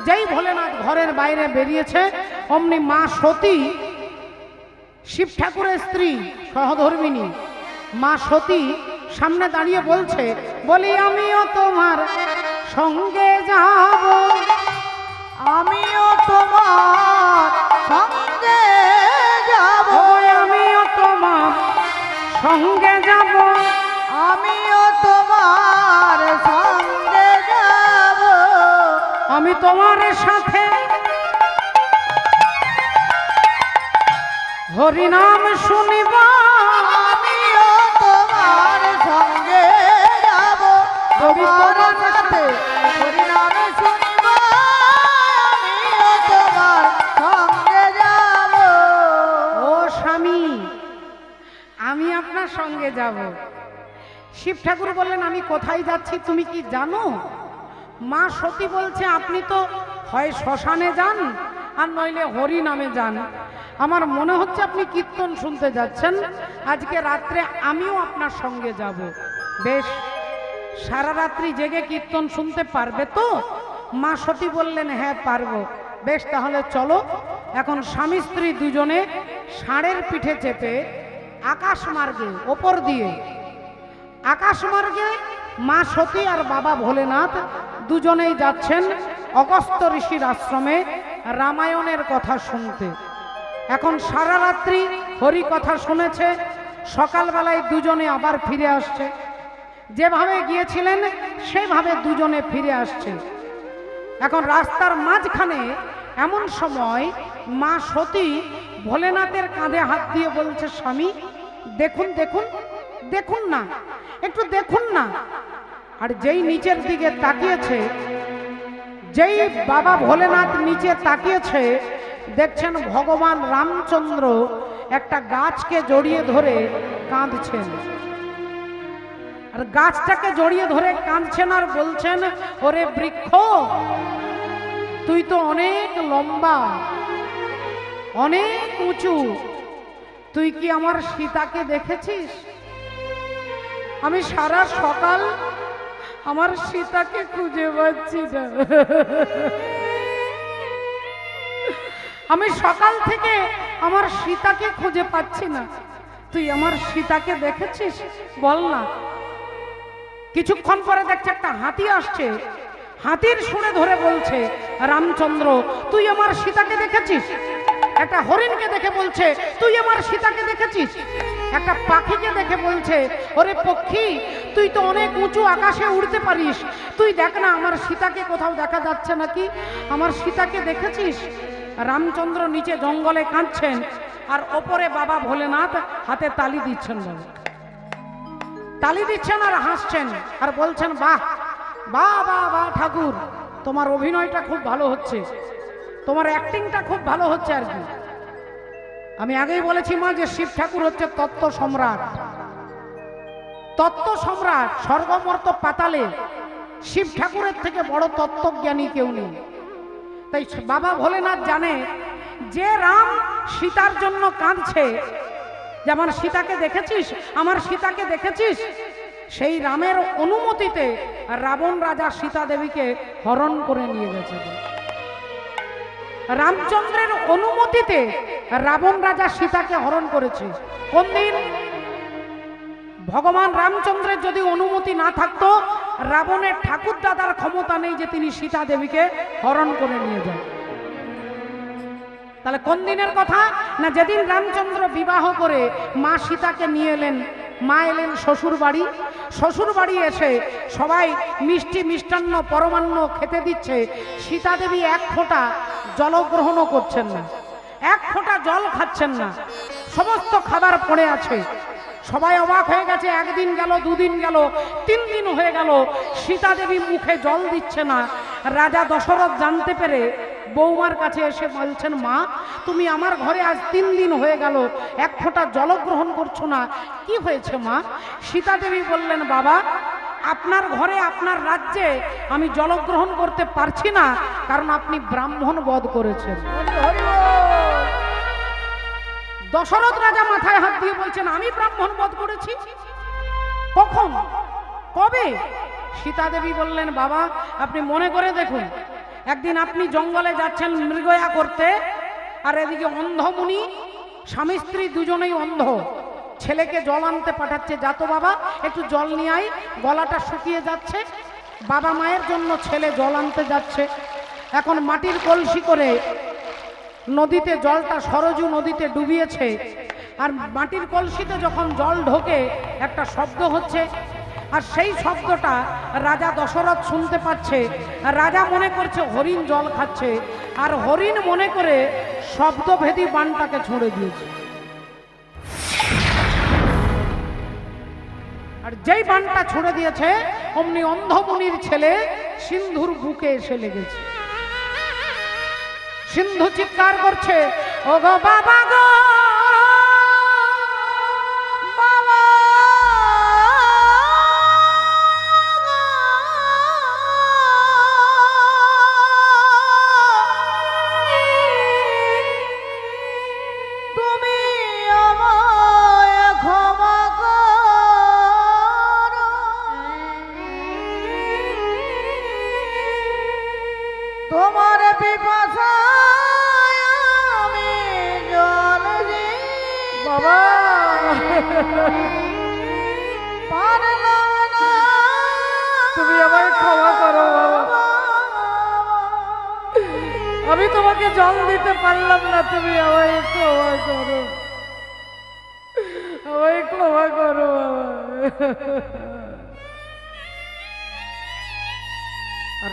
যেই ভোলেনাথ ঘরের বাইরে বেরিয়েছে, অমনি মা সতী, শিব ঠাকুরের স্ত্রী সহধর্মিনী মা সতী সামনে দাঁড়িয়ে বলছে, বলি আমিও তোমার সঙ্গে যাব, আমিও তোমার সঙ্গে যাব, আমিও তোমার সঙ্গে যাব, আমিও তোমার সঙ্গে যাব, আমি তোমার সাথে হরিনাম শুনিব, আমিও তোমার সঙ্গে যাব, তোমার সাথে হরিনাম শুনিব, আমিও তোমার সঙ্গে যাব। ও স্বামী, আমি আপনার সঙ্গে যাব। শিব ঠাকুর বললেন, আমি কোথায় যাচ্ছি তুমি কি জানো? মা সতী বলছে, আপনি তো হয় শ্মশানে যান আর নইলে হরি নামে যান, আমার মনে হচ্ছে আপনি কীর্তন শুনতে যাচ্ছেন, আজকে রাত্রে আমিও আপনার সঙ্গে যাব। বেশ, সারা রাত্রি জেগে কীর্তন শুনতে পারবে তো? মা সতী বললেন, হ্যাঁ পারবো। বেশ, তাহলে চলো। এখন স্বামী স্ত্রী দুজনে ষাঁড়ের পিঠে চেপে আকাশ মার্গে, ওপর দিয়ে আকাশ মার্গে মা সতী আর বাবা ভোলেনাথ দুজনেই যাচ্ছেন অগস্ত্য ঋষির আশ্রমে রামায়ণের কথা শুনতে। এখন সারা রাত্রি হরি কথা শুনেছে, সকালবেলায় দুজনে আবার ফিরে আসছে, যেভাবে গিয়েছিলেন সেভাবে দুজনে ফিরে আসছে। এখন রাস্তার মাঝখানে এমন সময় মা সতী ভোলেনাথের কাঁধে হাত দিয়ে বলছে, স্বামী দেখুন দেখুন দেখুন না, একটু দেখুন না। আর যেই নিচের দিকে তাকিয়েছে, যেই বাবা ভোলেনাথ নিচে তাকিয়েছে, দেখছেন ভগবান রামচন্দ্র একটা গাছকে জড়িয়ে ধরে কাঁদছেন। আর গাছটাকে জড়িয়ে ধরে কাঁদছেন আর বলছেন, ওরে বৃক্ষ, তুই তো অনেক লম্বা, অনেক উঁচু, তুই কি আমার সীতাকে দেখেছিস? আমি সারা সকাল আমার সীতাকে খুঁজে পাচ্ছি না। আমি সকাল থেকে আমার সীতাকে খুঁজে পাচ্ছি না। তুই আমার সীতাকে দেখেছিস? বল না। কিছুক্ষণ পরে দেখছে একটা হাতি আসছে, হাতির শুনে ধরে বলছে, রামচন্দ্র তুই আমার সীতাকে দেখেছিস? একটা হরিণকে দেখে বলছে, তুই আমার সীতাকে দেখেছিস? একটা পাখিকে দেখে বলছে, ওরে পক্ষী তুই তো অনেক উঁচু আকাশে উড়তে পারিস, তুই দেখ না আমার সীতাকে কোথাও দেখা যাচ্ছে নাকি, আমার সীতাকে দেখেছিস? রামচন্দ্র নিচে জঙ্গলে কাঁদছেন আর ওপরে বাবা ভোলেনাথ হাতে তালি দিচ্ছেন, বাবা তালি দিচ্ছেন আর হাসছেন আর বলছেন, বাহ বাহ বাহ বাহ ঠাকুর, তোমার অভিনয়টা খুব ভালো হচ্ছে, তোমার অ্যাক্টিংটা খুব ভালো হচ্ছে আর কি। আমি আগেই বলেছি মা যে শিব ঠাকুর হচ্ছে তত্ত্ব সম্রাট। তত্ত্ব সম্রাট, স্বর্গমর্ত পাতালে শিব ঠাকুরের থেকে বড় তত্ত্বজ্ঞানী কেউ নেই। তাই বাবা ভোলেনাথ জানে যে রাম সীতার জন্য কাঁদছে, যে আমার সীতাকে দেখেছিস, আমার সীতাকে দেখেছিস, সেই রামের অনুমতিতে রাবণ রাজা সীতা দেবীকে হরণ করে নিয়ে গেছে। রামচন্দ্রের অনুমতিতে রাবণ রাজা সীতাকে হরণ করেছে। কোন দিন? ভগবান রামচন্দ্রের যদি অনুমতি না থাকতো, রাবণের ঠাকুর দাদার ক্ষমতা নেই যে তিনি সীতা দেবীকে হরণ করে নিয়ে যান। তাহলে কোন দিনের কথা? না যেদিন রামচন্দ্র বিবাহ করে মা সীতাকে নিয়ে এলেন। মা এলেন শ্বশুর বাড়ি, শ্বশুর বাড়ি এসে সবাই মিষ্টি মিষ্টান্ন পরমান্ন খেতে দিচ্ছে, সীতা দেবী এক ফোঁটা জলগ্রহণও করছেন না, এক ফোঁটা জল খাচ্ছেন না, সমস্ত খাবার পড়ে আছে। সবাই অবাক হয়ে গেছে, একদিন গেল, দুদিন গেল, 3 দিন হয়ে গেল, সীতা দেবী মুখে জল দিচ্ছে না। রাজা দশরথ জানতে পেরে বৌমার কাছে এসে বলছেন, মা তুমি আমার ঘরে আজ 3 দিন হয়ে গেল, এক ফোঁটা জল গ্রহণ করছো না, কি হয়েছে মা? সীতা দেবী বললেন, বাবা আপনার ঘরে আপনার রাজ্যে আমি জলগ্রহণ করতে পারছি না, কারণ আপনি ব্রাহ্মণ বধ করেছেন। দশরথ রাজা মাথায় হাত দিয়ে বলছেন, আমি ব্রাহ্মণ বধ করেছি? কখন? কবে? সীতা দেবী বললেন, বাবা আপনি মনে করে দেখুন, একদিন আপনি জঙ্গলে যাচ্ছেন মৃগয়া করতে, আর এদিকে অন্ধমুনি স্বামী স্ত্রী দুজনেই অন্ধ, ছেলেকে জল আনতে পাঠাচ্ছে, যাতো বাবা একটু জল নিয়ে আয়, গলাটা শুকিয়ে যাচ্ছে। বাবা মায়ের জন্য ছেলে জল আনতে যাচ্ছে। এখন মাটির কলসি করে নদীতে জলটা সরজু নদীতে ডুবিয়েছে, আর মাটির কলসিতে যখন জল ঢোকে একটা শব্দ হচ্ছে, আর সেই শব্দটা রাজা দশরথ শুনতে পাচ্ছে। রাজা মনে করছে হরিণ জল খাচ্ছে, আর হরিণ মনে করে শব্দভেদী বানটাকে ছুঁড়ে দিয়েছে। আর যেই বানটা ছুঁড়ে দিয়েছে, অমনি অন্ধমুনির ছেলে সিন্ধুর বুকে এসে লেগেছে। সিন্ধু চিৎকার করছে, ও গো বাবা গো বাবা, তুমি আমায় ক্ষমা করো, তোমার পিপাসায় আমি জল দিই বাবা, পারলাম না, তুমি আমায় ক্ষমা করো বাবা, আমি তোমাকে জল দিতে পারলাম না, তুমি আমায় ক্ষমা করো, আমায় ক্ষমা করো বাবা।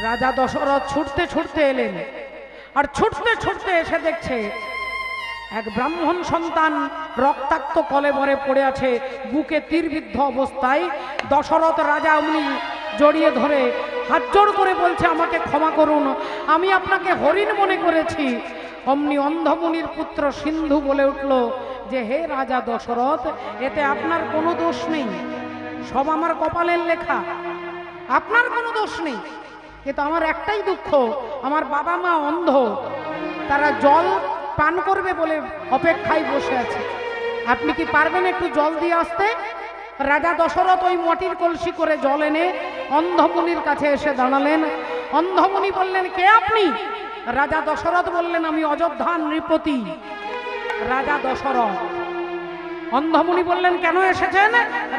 রাজা দশরথ ছুটতে ছুটতে এলেন, আর ছুটতে ছুটতে এসে দেখছে এক ব্রাহ্মণ সন্তান রক্তাক্ত কলেবরে পড়ে আছে, বুকে তীরবিদ্ধ অবস্থায়। দশরথ রাজা অমনি জড়িয়ে ধরে হাত জোড় করে বলছে, আমাকে ক্ষমা করুন, আমি আপনাকে হরিণ মনে করেছি। অমনি অন্ধমুনির পুত্র সিন্ধু বলে উঠল যে, হে রাজা দশরথ, এতে আপনার কোনো দোষ নেই, সব আমার কপালের লেখা, আপনার কোনো দোষ নেই। কিন্তু আমার একটাই দুঃখ, আমার বাবা মা অন্ধ, তারা জল পান করবে বলে অপেক্ষায় বসে আছে। আপনি কি পারবেন একটু জল দিয়ে আসতে? রাজা দশরথ ওই মাটির কলসি করে জল এনে অন্ধমুনির কাছে এসে দাঁড়ালেন। অন্ধমুনি বললেন, কে আপনি? রাজা দশরথ বললেন, আমি অযোধ্যা নৃপতি রাজা দশরথ। অন্ধমুনি বললেন, কেন এসেছেন?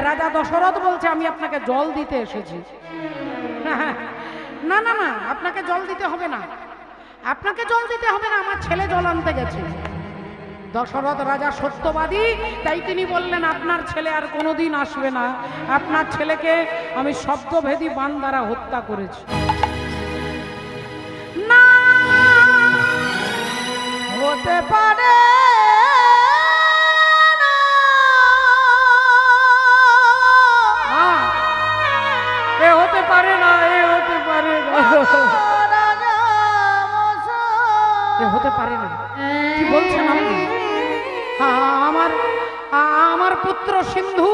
রাজা দশরথ বলছে, আমি আপনাকে জল দিতে এসেছি। না না না, আপনাকে জল দিতে হবে না, আপনাকে জল দিতে হবে না, আমার ছেলে জল আনতে গেছে। দশরথ রাজা সত্যবাদী, তাই তিনি বললেন, আপনার ছেলে আর কোনোদিন আসবে না, আপনার ছেলেকে আমি শব্দভেদী বাণ দ্বারা হত্যা করেছি। না হতে পারে এ হতে পারে না, এ হতে পারে না, এ হতে পারে না। কি বলছেন আপনি? আমার আমার পুত্র সিন্ধু,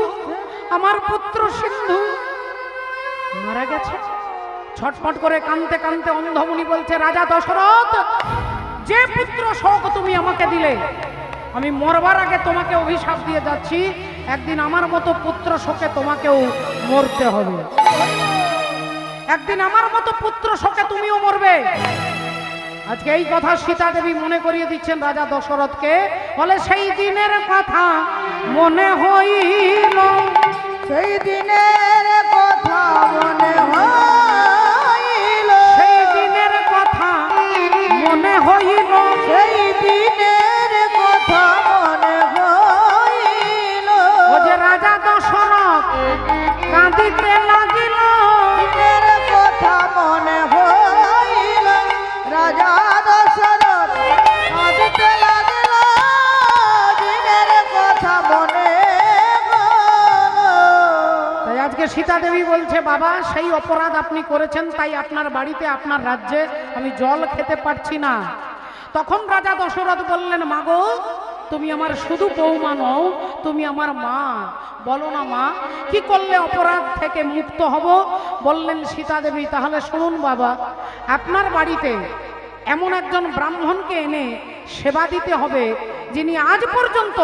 আমার পুত্র সিন্ধু মারা গেছে। ছটফট করে কাঁদতে কাঁদতে অন্ধমুনি বলছে, রাজা দশরথ, যে পুত্র শোক তুমি আমাকে দিলে, আমি মরবার আগে তোমাকে অভিশাপ দিয়ে যাচ্ছি, একদিন আমার মতো পুত্র শোকে তোমাকেও মরতে হবে, একদিন আমার মতো পুত্র শোকে তুমিও মরবে। আজকে এই কথা সীতা দেবী মনে করিয়ে দিচ্ছেন রাজা দশরথকে। বলে, সেই দিনের কথা মনে হইল, সেই দিনের কথা মনে হইল, সেই দিনের কথা মনে হইল, সেই দিনের কথা মনে হইল। ও যে রাজা দশরথ কাঁদিতে লাগিল, দিনের কথা মনে হইল, রাজা দশরথ কাঁদিতে লাগিল, দিনের কথা মনে হইল। তাই আজকে সীতা দেবী বলছে, বাবা, সেই অপরাধ আপনি করেছেন, তাই আপনার বাড়িতে আপনার রাজ্যে আমি জল খেতে পারছি না। তখন রাজা দশরথ বললেন, মাগো, তুমি আমার শুধু বৌমা নও, তুমি আমার মা। বলো না মা, কি করলে অপরাধ থেকে মুক্ত হব? বললেন সীতা দেবী, তাহলে শুনুন বাবা, আপনার বাড়িতে এমন একজন ব্রাহ্মণকে এনে সেবা দিতে হবে, যিনি আজ পর্যন্ত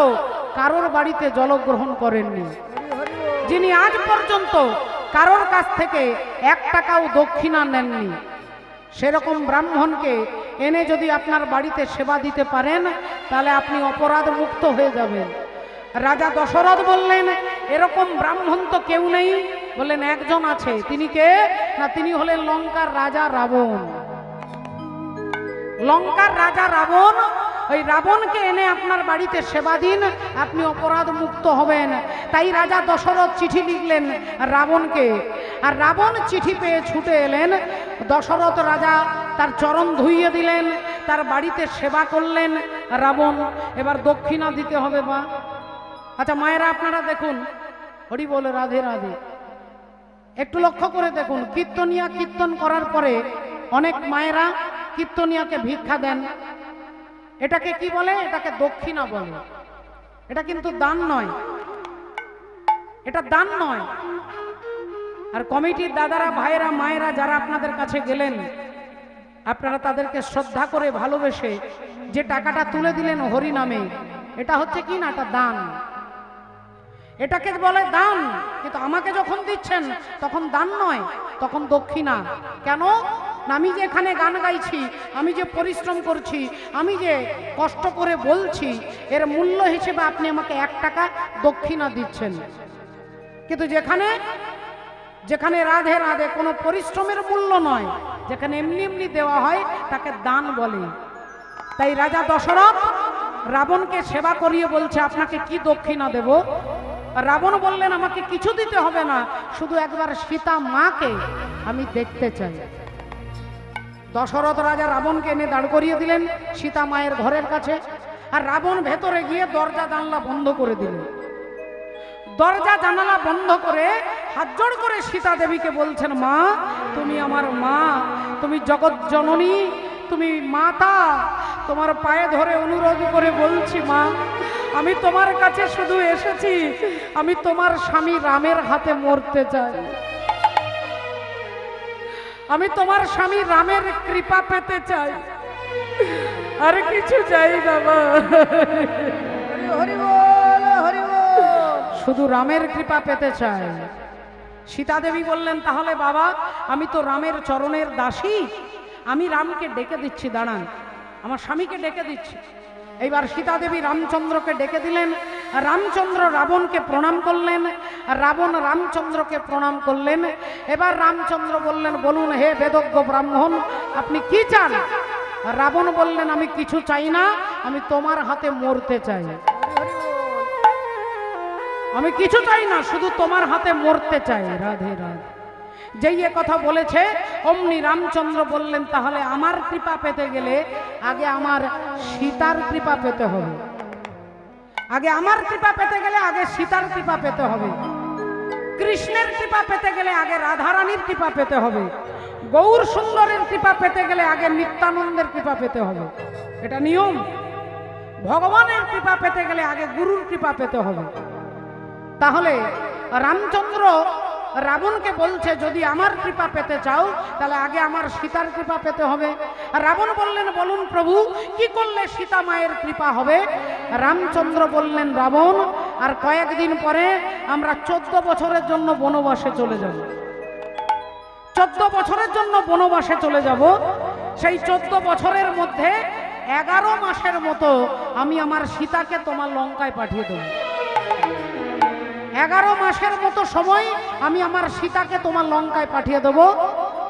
কারোর বাড়িতে জলগ্রহণ করেননি, যিনি আজ পর্যন্ত কারোর কাছ থেকে 1 টাকাও দক্ষিণা নেননি। সেরকম ব্রাহ্মণকে এনে যদি আপনার বাড়িতে সেবা দিতে পারেন, তাহলে আপনি অপরাধ মুক্ত হয়ে যাবেন। রাজা দশরথ বললেন, এরকম ব্রাহ্মণ তো কেউ নেই। বললেন, একজন আছে। তিনি কে? না, তিনি হলেন লঙ্কার রাজা রাবণ। লঙ্কার রাজা রাবণ, ওই রাবণকে এনে আপনার বাড়িতে সেবা দিন, আপনি অপরাধ মুক্ত হবেন। তাই রাজা দশরথ চিঠি লিখলেন রাবণকে, আর রাবণ চিঠি পেয়ে ছুটে এলেন। দশরথ রাজা তার চরণ ধুইয়ে দিলেন, তার বাড়িতে সেবা করলেন রাবণ। এবার দক্ষিণা দিতে হবে মা। আচ্ছা মায়েরা, আপনারা দেখুন, হরি বলে রাধে রাধে, একটু লক্ষ্য করে দেখুন, কীর্তনিয়া কীর্তন করার পরে অনেক মায়েরা কীর্তনিয়াকে ভিক্ষা দেন। এটাকে কি বলে? এটাকে দক্ষিণা বলে। এটা কিন্তু দান নয়, এটা দান নয়। আর কমিটির দাদারা, ভাইয়েরা, মায়েরা যারা আপনাদের কাছে গেলেন, আপনারা তাদেরকে শ্রদ্ধা করে ভালোবেসে যে টাকাটা তুলে দিলেন হরি নামে, এটা হচ্ছে কি না, এটা দান। এটাকে বলে দান। কিন্তু আমাকে যখন দিচ্ছেন তখন দান নয়, তখন দক্ষিণা। কেন না, আমি যে এখানে গান গাইছি, আমি যে পরিশ্রম করছি, আমি যে কষ্ট করে বলছি, এর মূল্য হিসেবে আপনি আমাকে 1 টাকা দক্ষিণা দিচ্ছেন। কিন্তু যেখানে যেখানে রাধে রাধে কোনো পরিশ্রমের মূল্য নয়, যেখানে এমনি এমনি দেওয়া হয়, তাকে দান বলে। তাই রাজা দশরথ রাবণকে সেবা করিয়ে বলছে, আপনাকে কি দক্ষিণা দেব? রাবণ বললেন, আমাকে কিছু দিতে হবে না, শুধু একবার সীতা মাকে আমি দেখতে চাই। দশরথ রাজা রাবণকে এনে দাঁড় করিয়ে দিলেন সীতা মায়ের ঘরের কাছে, আর রাবণ ভেতরে গিয়ে দরজা জানলা বন্ধ করে দিলেন। দরজা জানালা বন্ধ করে হাত জোড় করে সীতা দেবীকে বলছেন, মা, তুমি আমার মা, তুমি জগৎ জননী, তুমি মাতা, তোমার পায়ে ধরে অনুরোধ করে বলছি মা, আমি তোমার কাছে শুধু এসেছি, আমি তোমার স্বামী রামের হাতে মরতে চাই, আমি তোমার স্বামী রামের কৃপা পেতে চাই, আর কিছু চাই না মা। হরি বল, হরি বল। শুধু রামের কৃপা পেতে চাই। সীতা দেবী বললেন, তাহলে বাবা আমি তো রামের চরণের দাসী, আমি রামকে ডেকে দিচ্ছি, দাঁড়ান, আমার স্বামীকে ডেকে দিচ্ছি। এইবার সীতা দেবী রামচন্দ্রকে ডেকে দিলেন। রামচন্দ্র রাবণকে প্রণাম করলেন, রাবণ রামচন্দ্রকে প্রণাম করলেন। এবার রামচন্দ্র বললেন, বলুন হে বেদজ্ঞ ব্রাহ্মণ, আপনি কি চান? রাবণ বললেন, আমি কিছু চাই না, আমি তোমার হাতে মরতে চাই। আমি কিছু চাই না, শুধু তোমার হাতে মরতে চাই। রাধে রাধে। যেই এ কথা বলেছে অমনি রামচন্দ্র বললেন, তাহলে আমার কৃপা পেতে গেলে আগে আমার সীতার কৃপা পেতে হবে। আগে আমার কৃপা পেতে গেলে আগে সীতার কৃপা পেতে হবে। কৃষ্ণের কৃপা পেতে গেলে আগে রাধারানীর কৃপা পেতে হবে। গৌর সুন্দরের কৃপা পেতে গেলে আগে নিত্যানন্দের কৃপা পেতে হবে। এটা নিয়ম। ভগবানের কৃপা পেতে গেলে আগে গুরুর কৃপা পেতে হবে। তাহলে রামচন্দ্র রাবণকে বলছে, যদি আমার কৃপা পেতে চাও তাহলে আগে আমার সীতার কৃপা পেতে হবে। রাবণ বললেন, বলুন প্রভু কি করলে সীতা মায়ের কৃপা হবে? রামচন্দ্র বললেন, রাবণ আর কয়েকদিন পরে আমরা 14 বছরের জন্য বনবাসে চলে যাব। 14 বছরের জন্য বনবাসে চলে যাব। সেই 14 বছরের মধ্যে 11 মাসের মতো আমি আমার সীতাকে তোমার লঙ্কায় পাঠিয়ে দেব। 11 মাসের মতো সময় আমি আমার সীতাকে তোমার লঙ্কায় পাঠিয়ে দেব।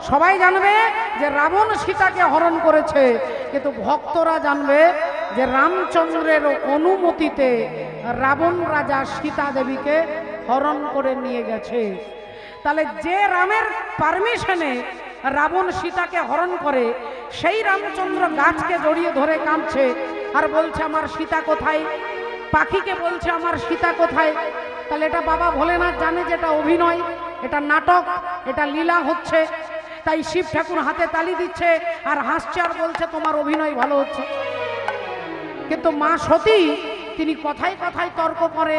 সবাই জানবে যে রাবণ সীতাকে হরণ করেছে, কিন্তু ভক্তরা জানবে যে রামচন্দ্রের অনুমতিতে রাবণ রাজা সীতা দেবীকে হরণ করে নিয়ে গেছে। তাহলে যে রামের পারমিশনে রাবণ সীতাকে হরণ করে, সেই রামচন্দ্র গাছকে জড়িয়ে ধরে কাঁদছে আর বলছে, আমার সীতা কোথায়? পাখিকে বলছে, আমার সীতা কোথায়? তাহলে এটা বাবা ভোলেনাথ জানে যে এটা অভিনয়, এটা নাটক, এটা লীলা হচ্ছে। তাই শিব ঠাকুর হাতে তালি দিচ্ছে আর হাসছে আর বলছে, তোমার অভিনয় ভালো হচ্ছে। কিন্তু মা সতী তিনি কথায় কথায় তর্ক করে।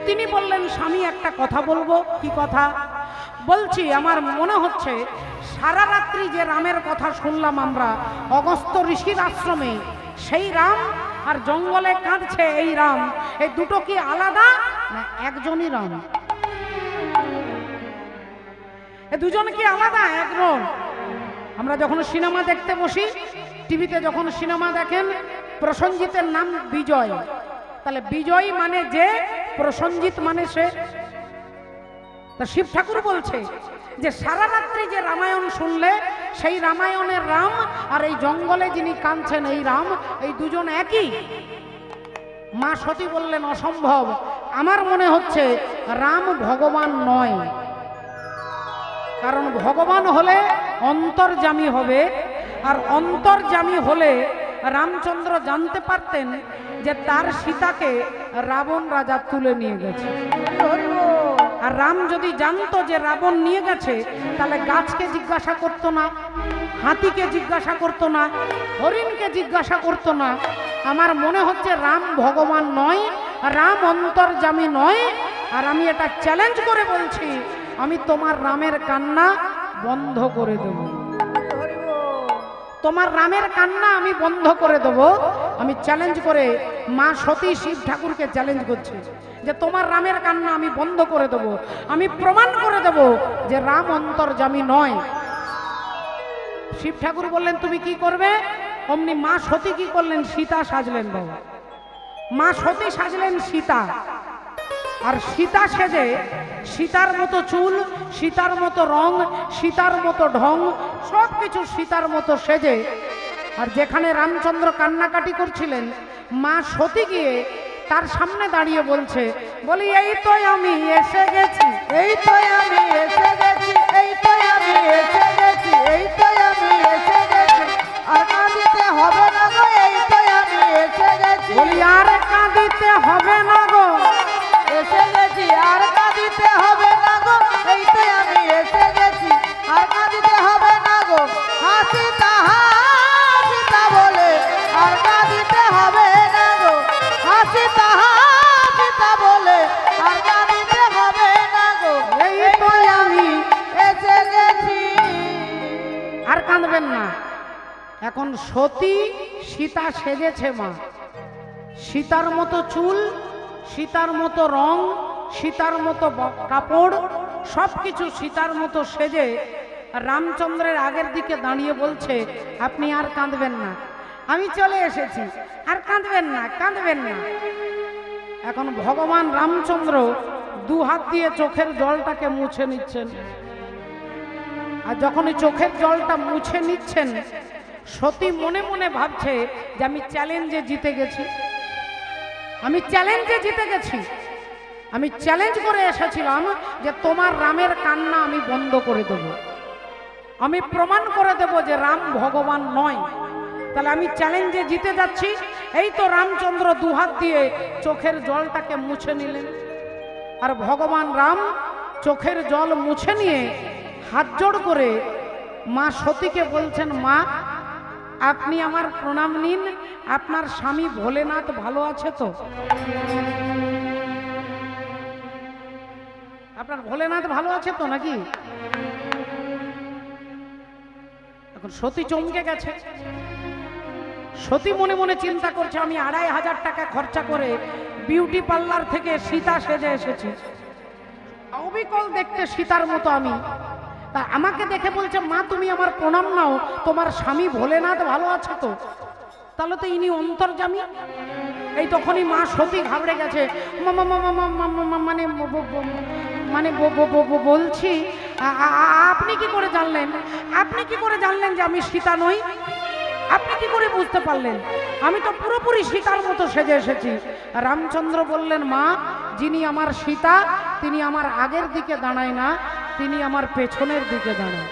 তিনি বললেন, স্বামী একটা কথা বলবো। কি কথা? বলছি, আমার মনে হচ্ছে সারা রাত্রি যে রামের কথা শুনলাম আমরা অগস্ত্য ঋষির আশ্রমে, সেই রাম আর জঙ্গলে কাঁদছে এই রাম, এই দুটো কি আলাদা না একজনই রাম? এই দুজন কি আলাদা? একজন। আমরা যখন সিনেমা দেখতে বসি, টিভিতে যখন সিনেমা দেখেন, প্রসেনজিতের নাম বিজয়। তাহলে বিজয় মানে যে, প্রসেনজিৎ মানে সে। তা শিব ঠাকুর বলছে যে সারা রাত্রি যে রামায়ণ শুনলে, সেই রামায়ণের রাম আর এই জঙ্গলে যিনি কাঁদছেন এই রাম, এই দুজন একই। মা সতী বললেন, অসম্ভব, আমার মনে হচ্ছে রাম ভগবান নয়। কারণ ভগবান হলে অন্তর্যামী হবে, আর অন্তর্যামী হলে রামচন্দ্র জানতে পারতেন যে তার সীতাকে রাবণ রাজা তুলে নিয়ে গেছে। আর রাম যদি জানতো যে রাবণ নিয়ে গেছে, তাহলে গাছকে জিজ্ঞাসা করতো না, হাতিকে জিজ্ঞাসা করতো না, হরিণকে জিজ্ঞাসা করতো না। আমার মনে হচ্ছে রাম ভগবান নয়, রাম অন্তর্যামী নয়। আর আমি এটা চ্যালেঞ্জ করে বলছি, আমি তোমার রামের কান্না বন্ধ করে দেব। তোমার রামের কান্না আমি বন্ধ করে দেব। আমি চ্যালেঞ্জ করে মা সতী শিব ঠাকুরকে চ্যালেঞ্জ করছি যে তোমার রামের কান্না আমি বন্ধ করে দেব। আমি প্রমাণ করে দেব যে রাম অন্তর্যামী নয়। শিব ঠাকুর বললেন, তুমি কি করবে? অমনি মা সতী কি করলেন? সীতা সাজলেন। বাবা, মা সতী সাজলেন সীতা। আর সীতা সেজে, সীতার মতো চুল, সীতার মতো রং, সীতার মতো ঢং, সব কিছু সীতার মতো সেজে, আর যেখানে রামচন্দ্র কান্নাকাটি করছিলেন, মা সতী গিয়ে তার সামনে দাঁড়িয়ে বলছে, বলি এই তো আমি এসে গেছি, এই তো আমি এসে গেছি, এই তো আমি এসে গেছি, এই তো আমি এসে গেছি, আর কাঁদিতে হবে না গো, এই তো আমি এসে গেছি। বলি আর কাঁদিতে হবে না গো, এসে গেছি, আর কাঁদিতে হবে না গো, এই তো আমি এসে গেছি, আর কাঁদিতে হবে না গো। হাসিতা হাসিতা বলে আর কাঁদিতে হবে না গো, হাসিতা হাসিতা বলে আর কাঁদিতে হবে না গো, এই তো আমি এসে গেছি। আর কাঁদবেন না। এখন সতী সীতা সেজেছে মা, সীতার মতো চুল, সীতার মতো রং, সীতার মতো কাপড়, সব কিছু সীতার মতো সেজে রামচন্দ্রের আগের দিকে দাঁড়িয়ে বলছে, আপনি আর কাঁদবেন না, আমি চলে এসেছি, আর কাঁদবেন না, কাঁদবেন না। এখন ভগবান রামচন্দ্র দু হাত দিয়ে চোখের জলটাকে মুছে নিচ্ছেন। আর যখনই চোখের জলটা মুছে নিচ্ছেন, সতী মনে মনে ভাবছে যে আমি চ্যালেঞ্জে জিতে গেছি, আমি চ্যালেঞ্জে জিতে গেছি। আমি চ্যালেঞ্জ করে এসেছিলাম যে তোমার রামের কান্না আমি বন্ধ করে দেব, আমি প্রমাণ করে দেব যে রাম ভগবান নয়। তাহলে আমি চ্যালেঞ্জে জিতে যাচ্ছি। এই তো রামচন্দ্র দুহাত দিয়ে চোখের জলটাকে মুছে নিলেন। আর ভগবান রাম চোখের জল মুছে নিয়ে হাত জোড় করে মা সতীকে বলছেন, মা আপনি আমার প্রণাম নিন, আপনার স্বামী ভোলেনাথ ভালো আছে তো? আপনার ভোলেনাথ ভালো আছে তো নাকি? এখন সতী চমকে গেছে। সতী মনে মনে চিন্তা করছে, আমি 2500 টাকা খরচা করে বিউটি পার্লার থেকে সীতা সেজে এসেছি, অবিকল দেখতে সীতার মতো আমি, তা আমাকে দেখে বলছে, মা তুমি আমার প্রণাম নাও, তোমার স্বামী ভোলেনাথ ভালো আছে তো? তাহলে তো ইনি অন্তর্যামী। এই তখনই মা সতী ঘাবড়ে গেছে। মানে মানে বলছি, আপনি কি করে জানলেন, আপনি কি করে জানলেন যে আমি সীতা নই? আপনি কি করে বুঝতে পারলেন? আমি তো পুরোপুরি সীতার মতো সেজে এসেছি। রামচন্দ্র বললেন, মা যিনি আমার সীতা তিনি আমার আগের দিকে দাঁড়ায় না, তিনি আমার পেছনের দিকে দাঁড়ায়।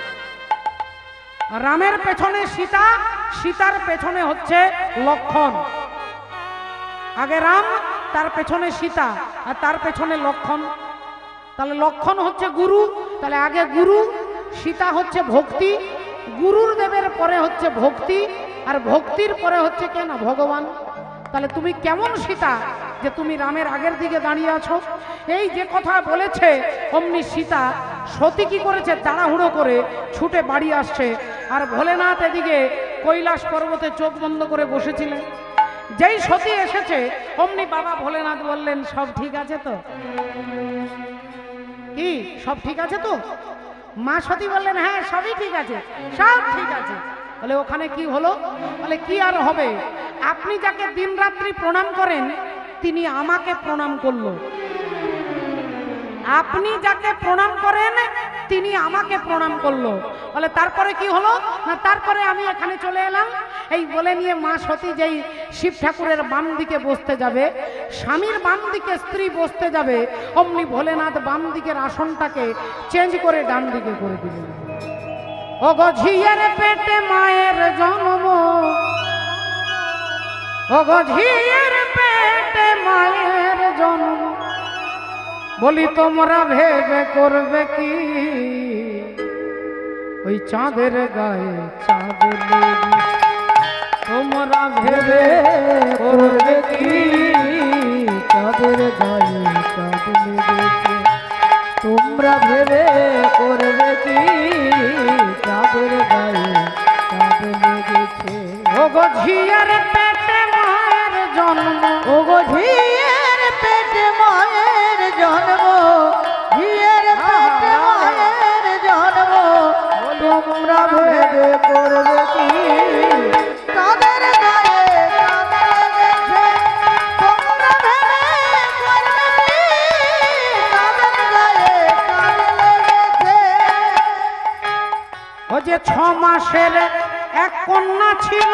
রামের পেছনে সীতা, সীতার পেছনে হচ্ছে লক্ষণ। আগে রাম, তার পেছনে সীতা, আর তার পেছনে লক্ষণ। তাহলে লক্ষণ হচ্ছে গুরু, তাহলে আগে গুরু, সীতা হচ্ছে ভক্তি, গুরুর দেবের পরে হচ্ছে ভক্তি, আর ভক্তির পরে হচ্ছে কেন ভগবান। তাহলে তুমি কেমন সীতা যে তুমি রামের আগের দিকে দাঁড়িয়ে আছো? এই যে কথা বলেছে অমনি সীতা, সতী কি করেছে, তাড়াহুড়ো করে ছুটে বাড়ি আসছে। আর ভোলেনাথ এদিকে কৈলাস পর্বতে চোখ বন্ধ করে বসেছিলেন। যেই সতী এসেছে অমনি বাবা ভোলেনাথ বললেন, সব ঠিক আছে তো? কি সব ঠিক আছে তো? মা সতী বললেন, হ্যাঁ সবই ঠিক আছে, সব ঠিক আছে। বলে ওখানে কি হলো? বলে কি আর হবে, আপনি যাকে দিনরাত্রি প্রণাম করেন তিনি আমাকে প্রণাম করলো। আপনি যাকে প্রণাম করেন তিনি আমাকে প্রণাম করলো। বলে তারপরে কি হলো? না তারপরে আমি এখানে চলে এলাম। এই বলে নিয়ে মা সতী যেই শিব ঠাকুরের বাম দিকে বসতে যাবে, স্বামীর বাম দিকে স্ত্রী বসতে যাবে, অমনি ভোলেনাথ বাম দিকের আসনটাকে চেঞ্জ করে ডান দিকে করে দিলেন। ওগো ঝিয়ের পেটে মায়ের জন্ম, ওগো ঝিয়ের পেটে মায়ের জন্ম, বলি তোমরা ভেবে করবে কি, ওই চাঁদের গায়ে চাঁদ লেগে, তোমরা ভেবে করবে কি, চাঁদের গায়ে চাঁদ লেগেছে, তোমরা ভেবে করবে কি, চাঁদের গায়ে চাঁদ লেগেছে। ওগো ঝিয়ার পেটে মায়ের জন্ম, ওগো ঝিয়ের পেটে মায়ের জন্ম, ঝিয়ের পেটে মায়ের জন্ম, তোমরা ভেবে করবে কি, চাঁদের গায়ে চাঁদ লেগেছে, তোমরা ভেবে করবে কি, চাঁদের গায়ে চাঁদ লেগেছে। ও যে 6 মাসের এক কন্যা ছিল,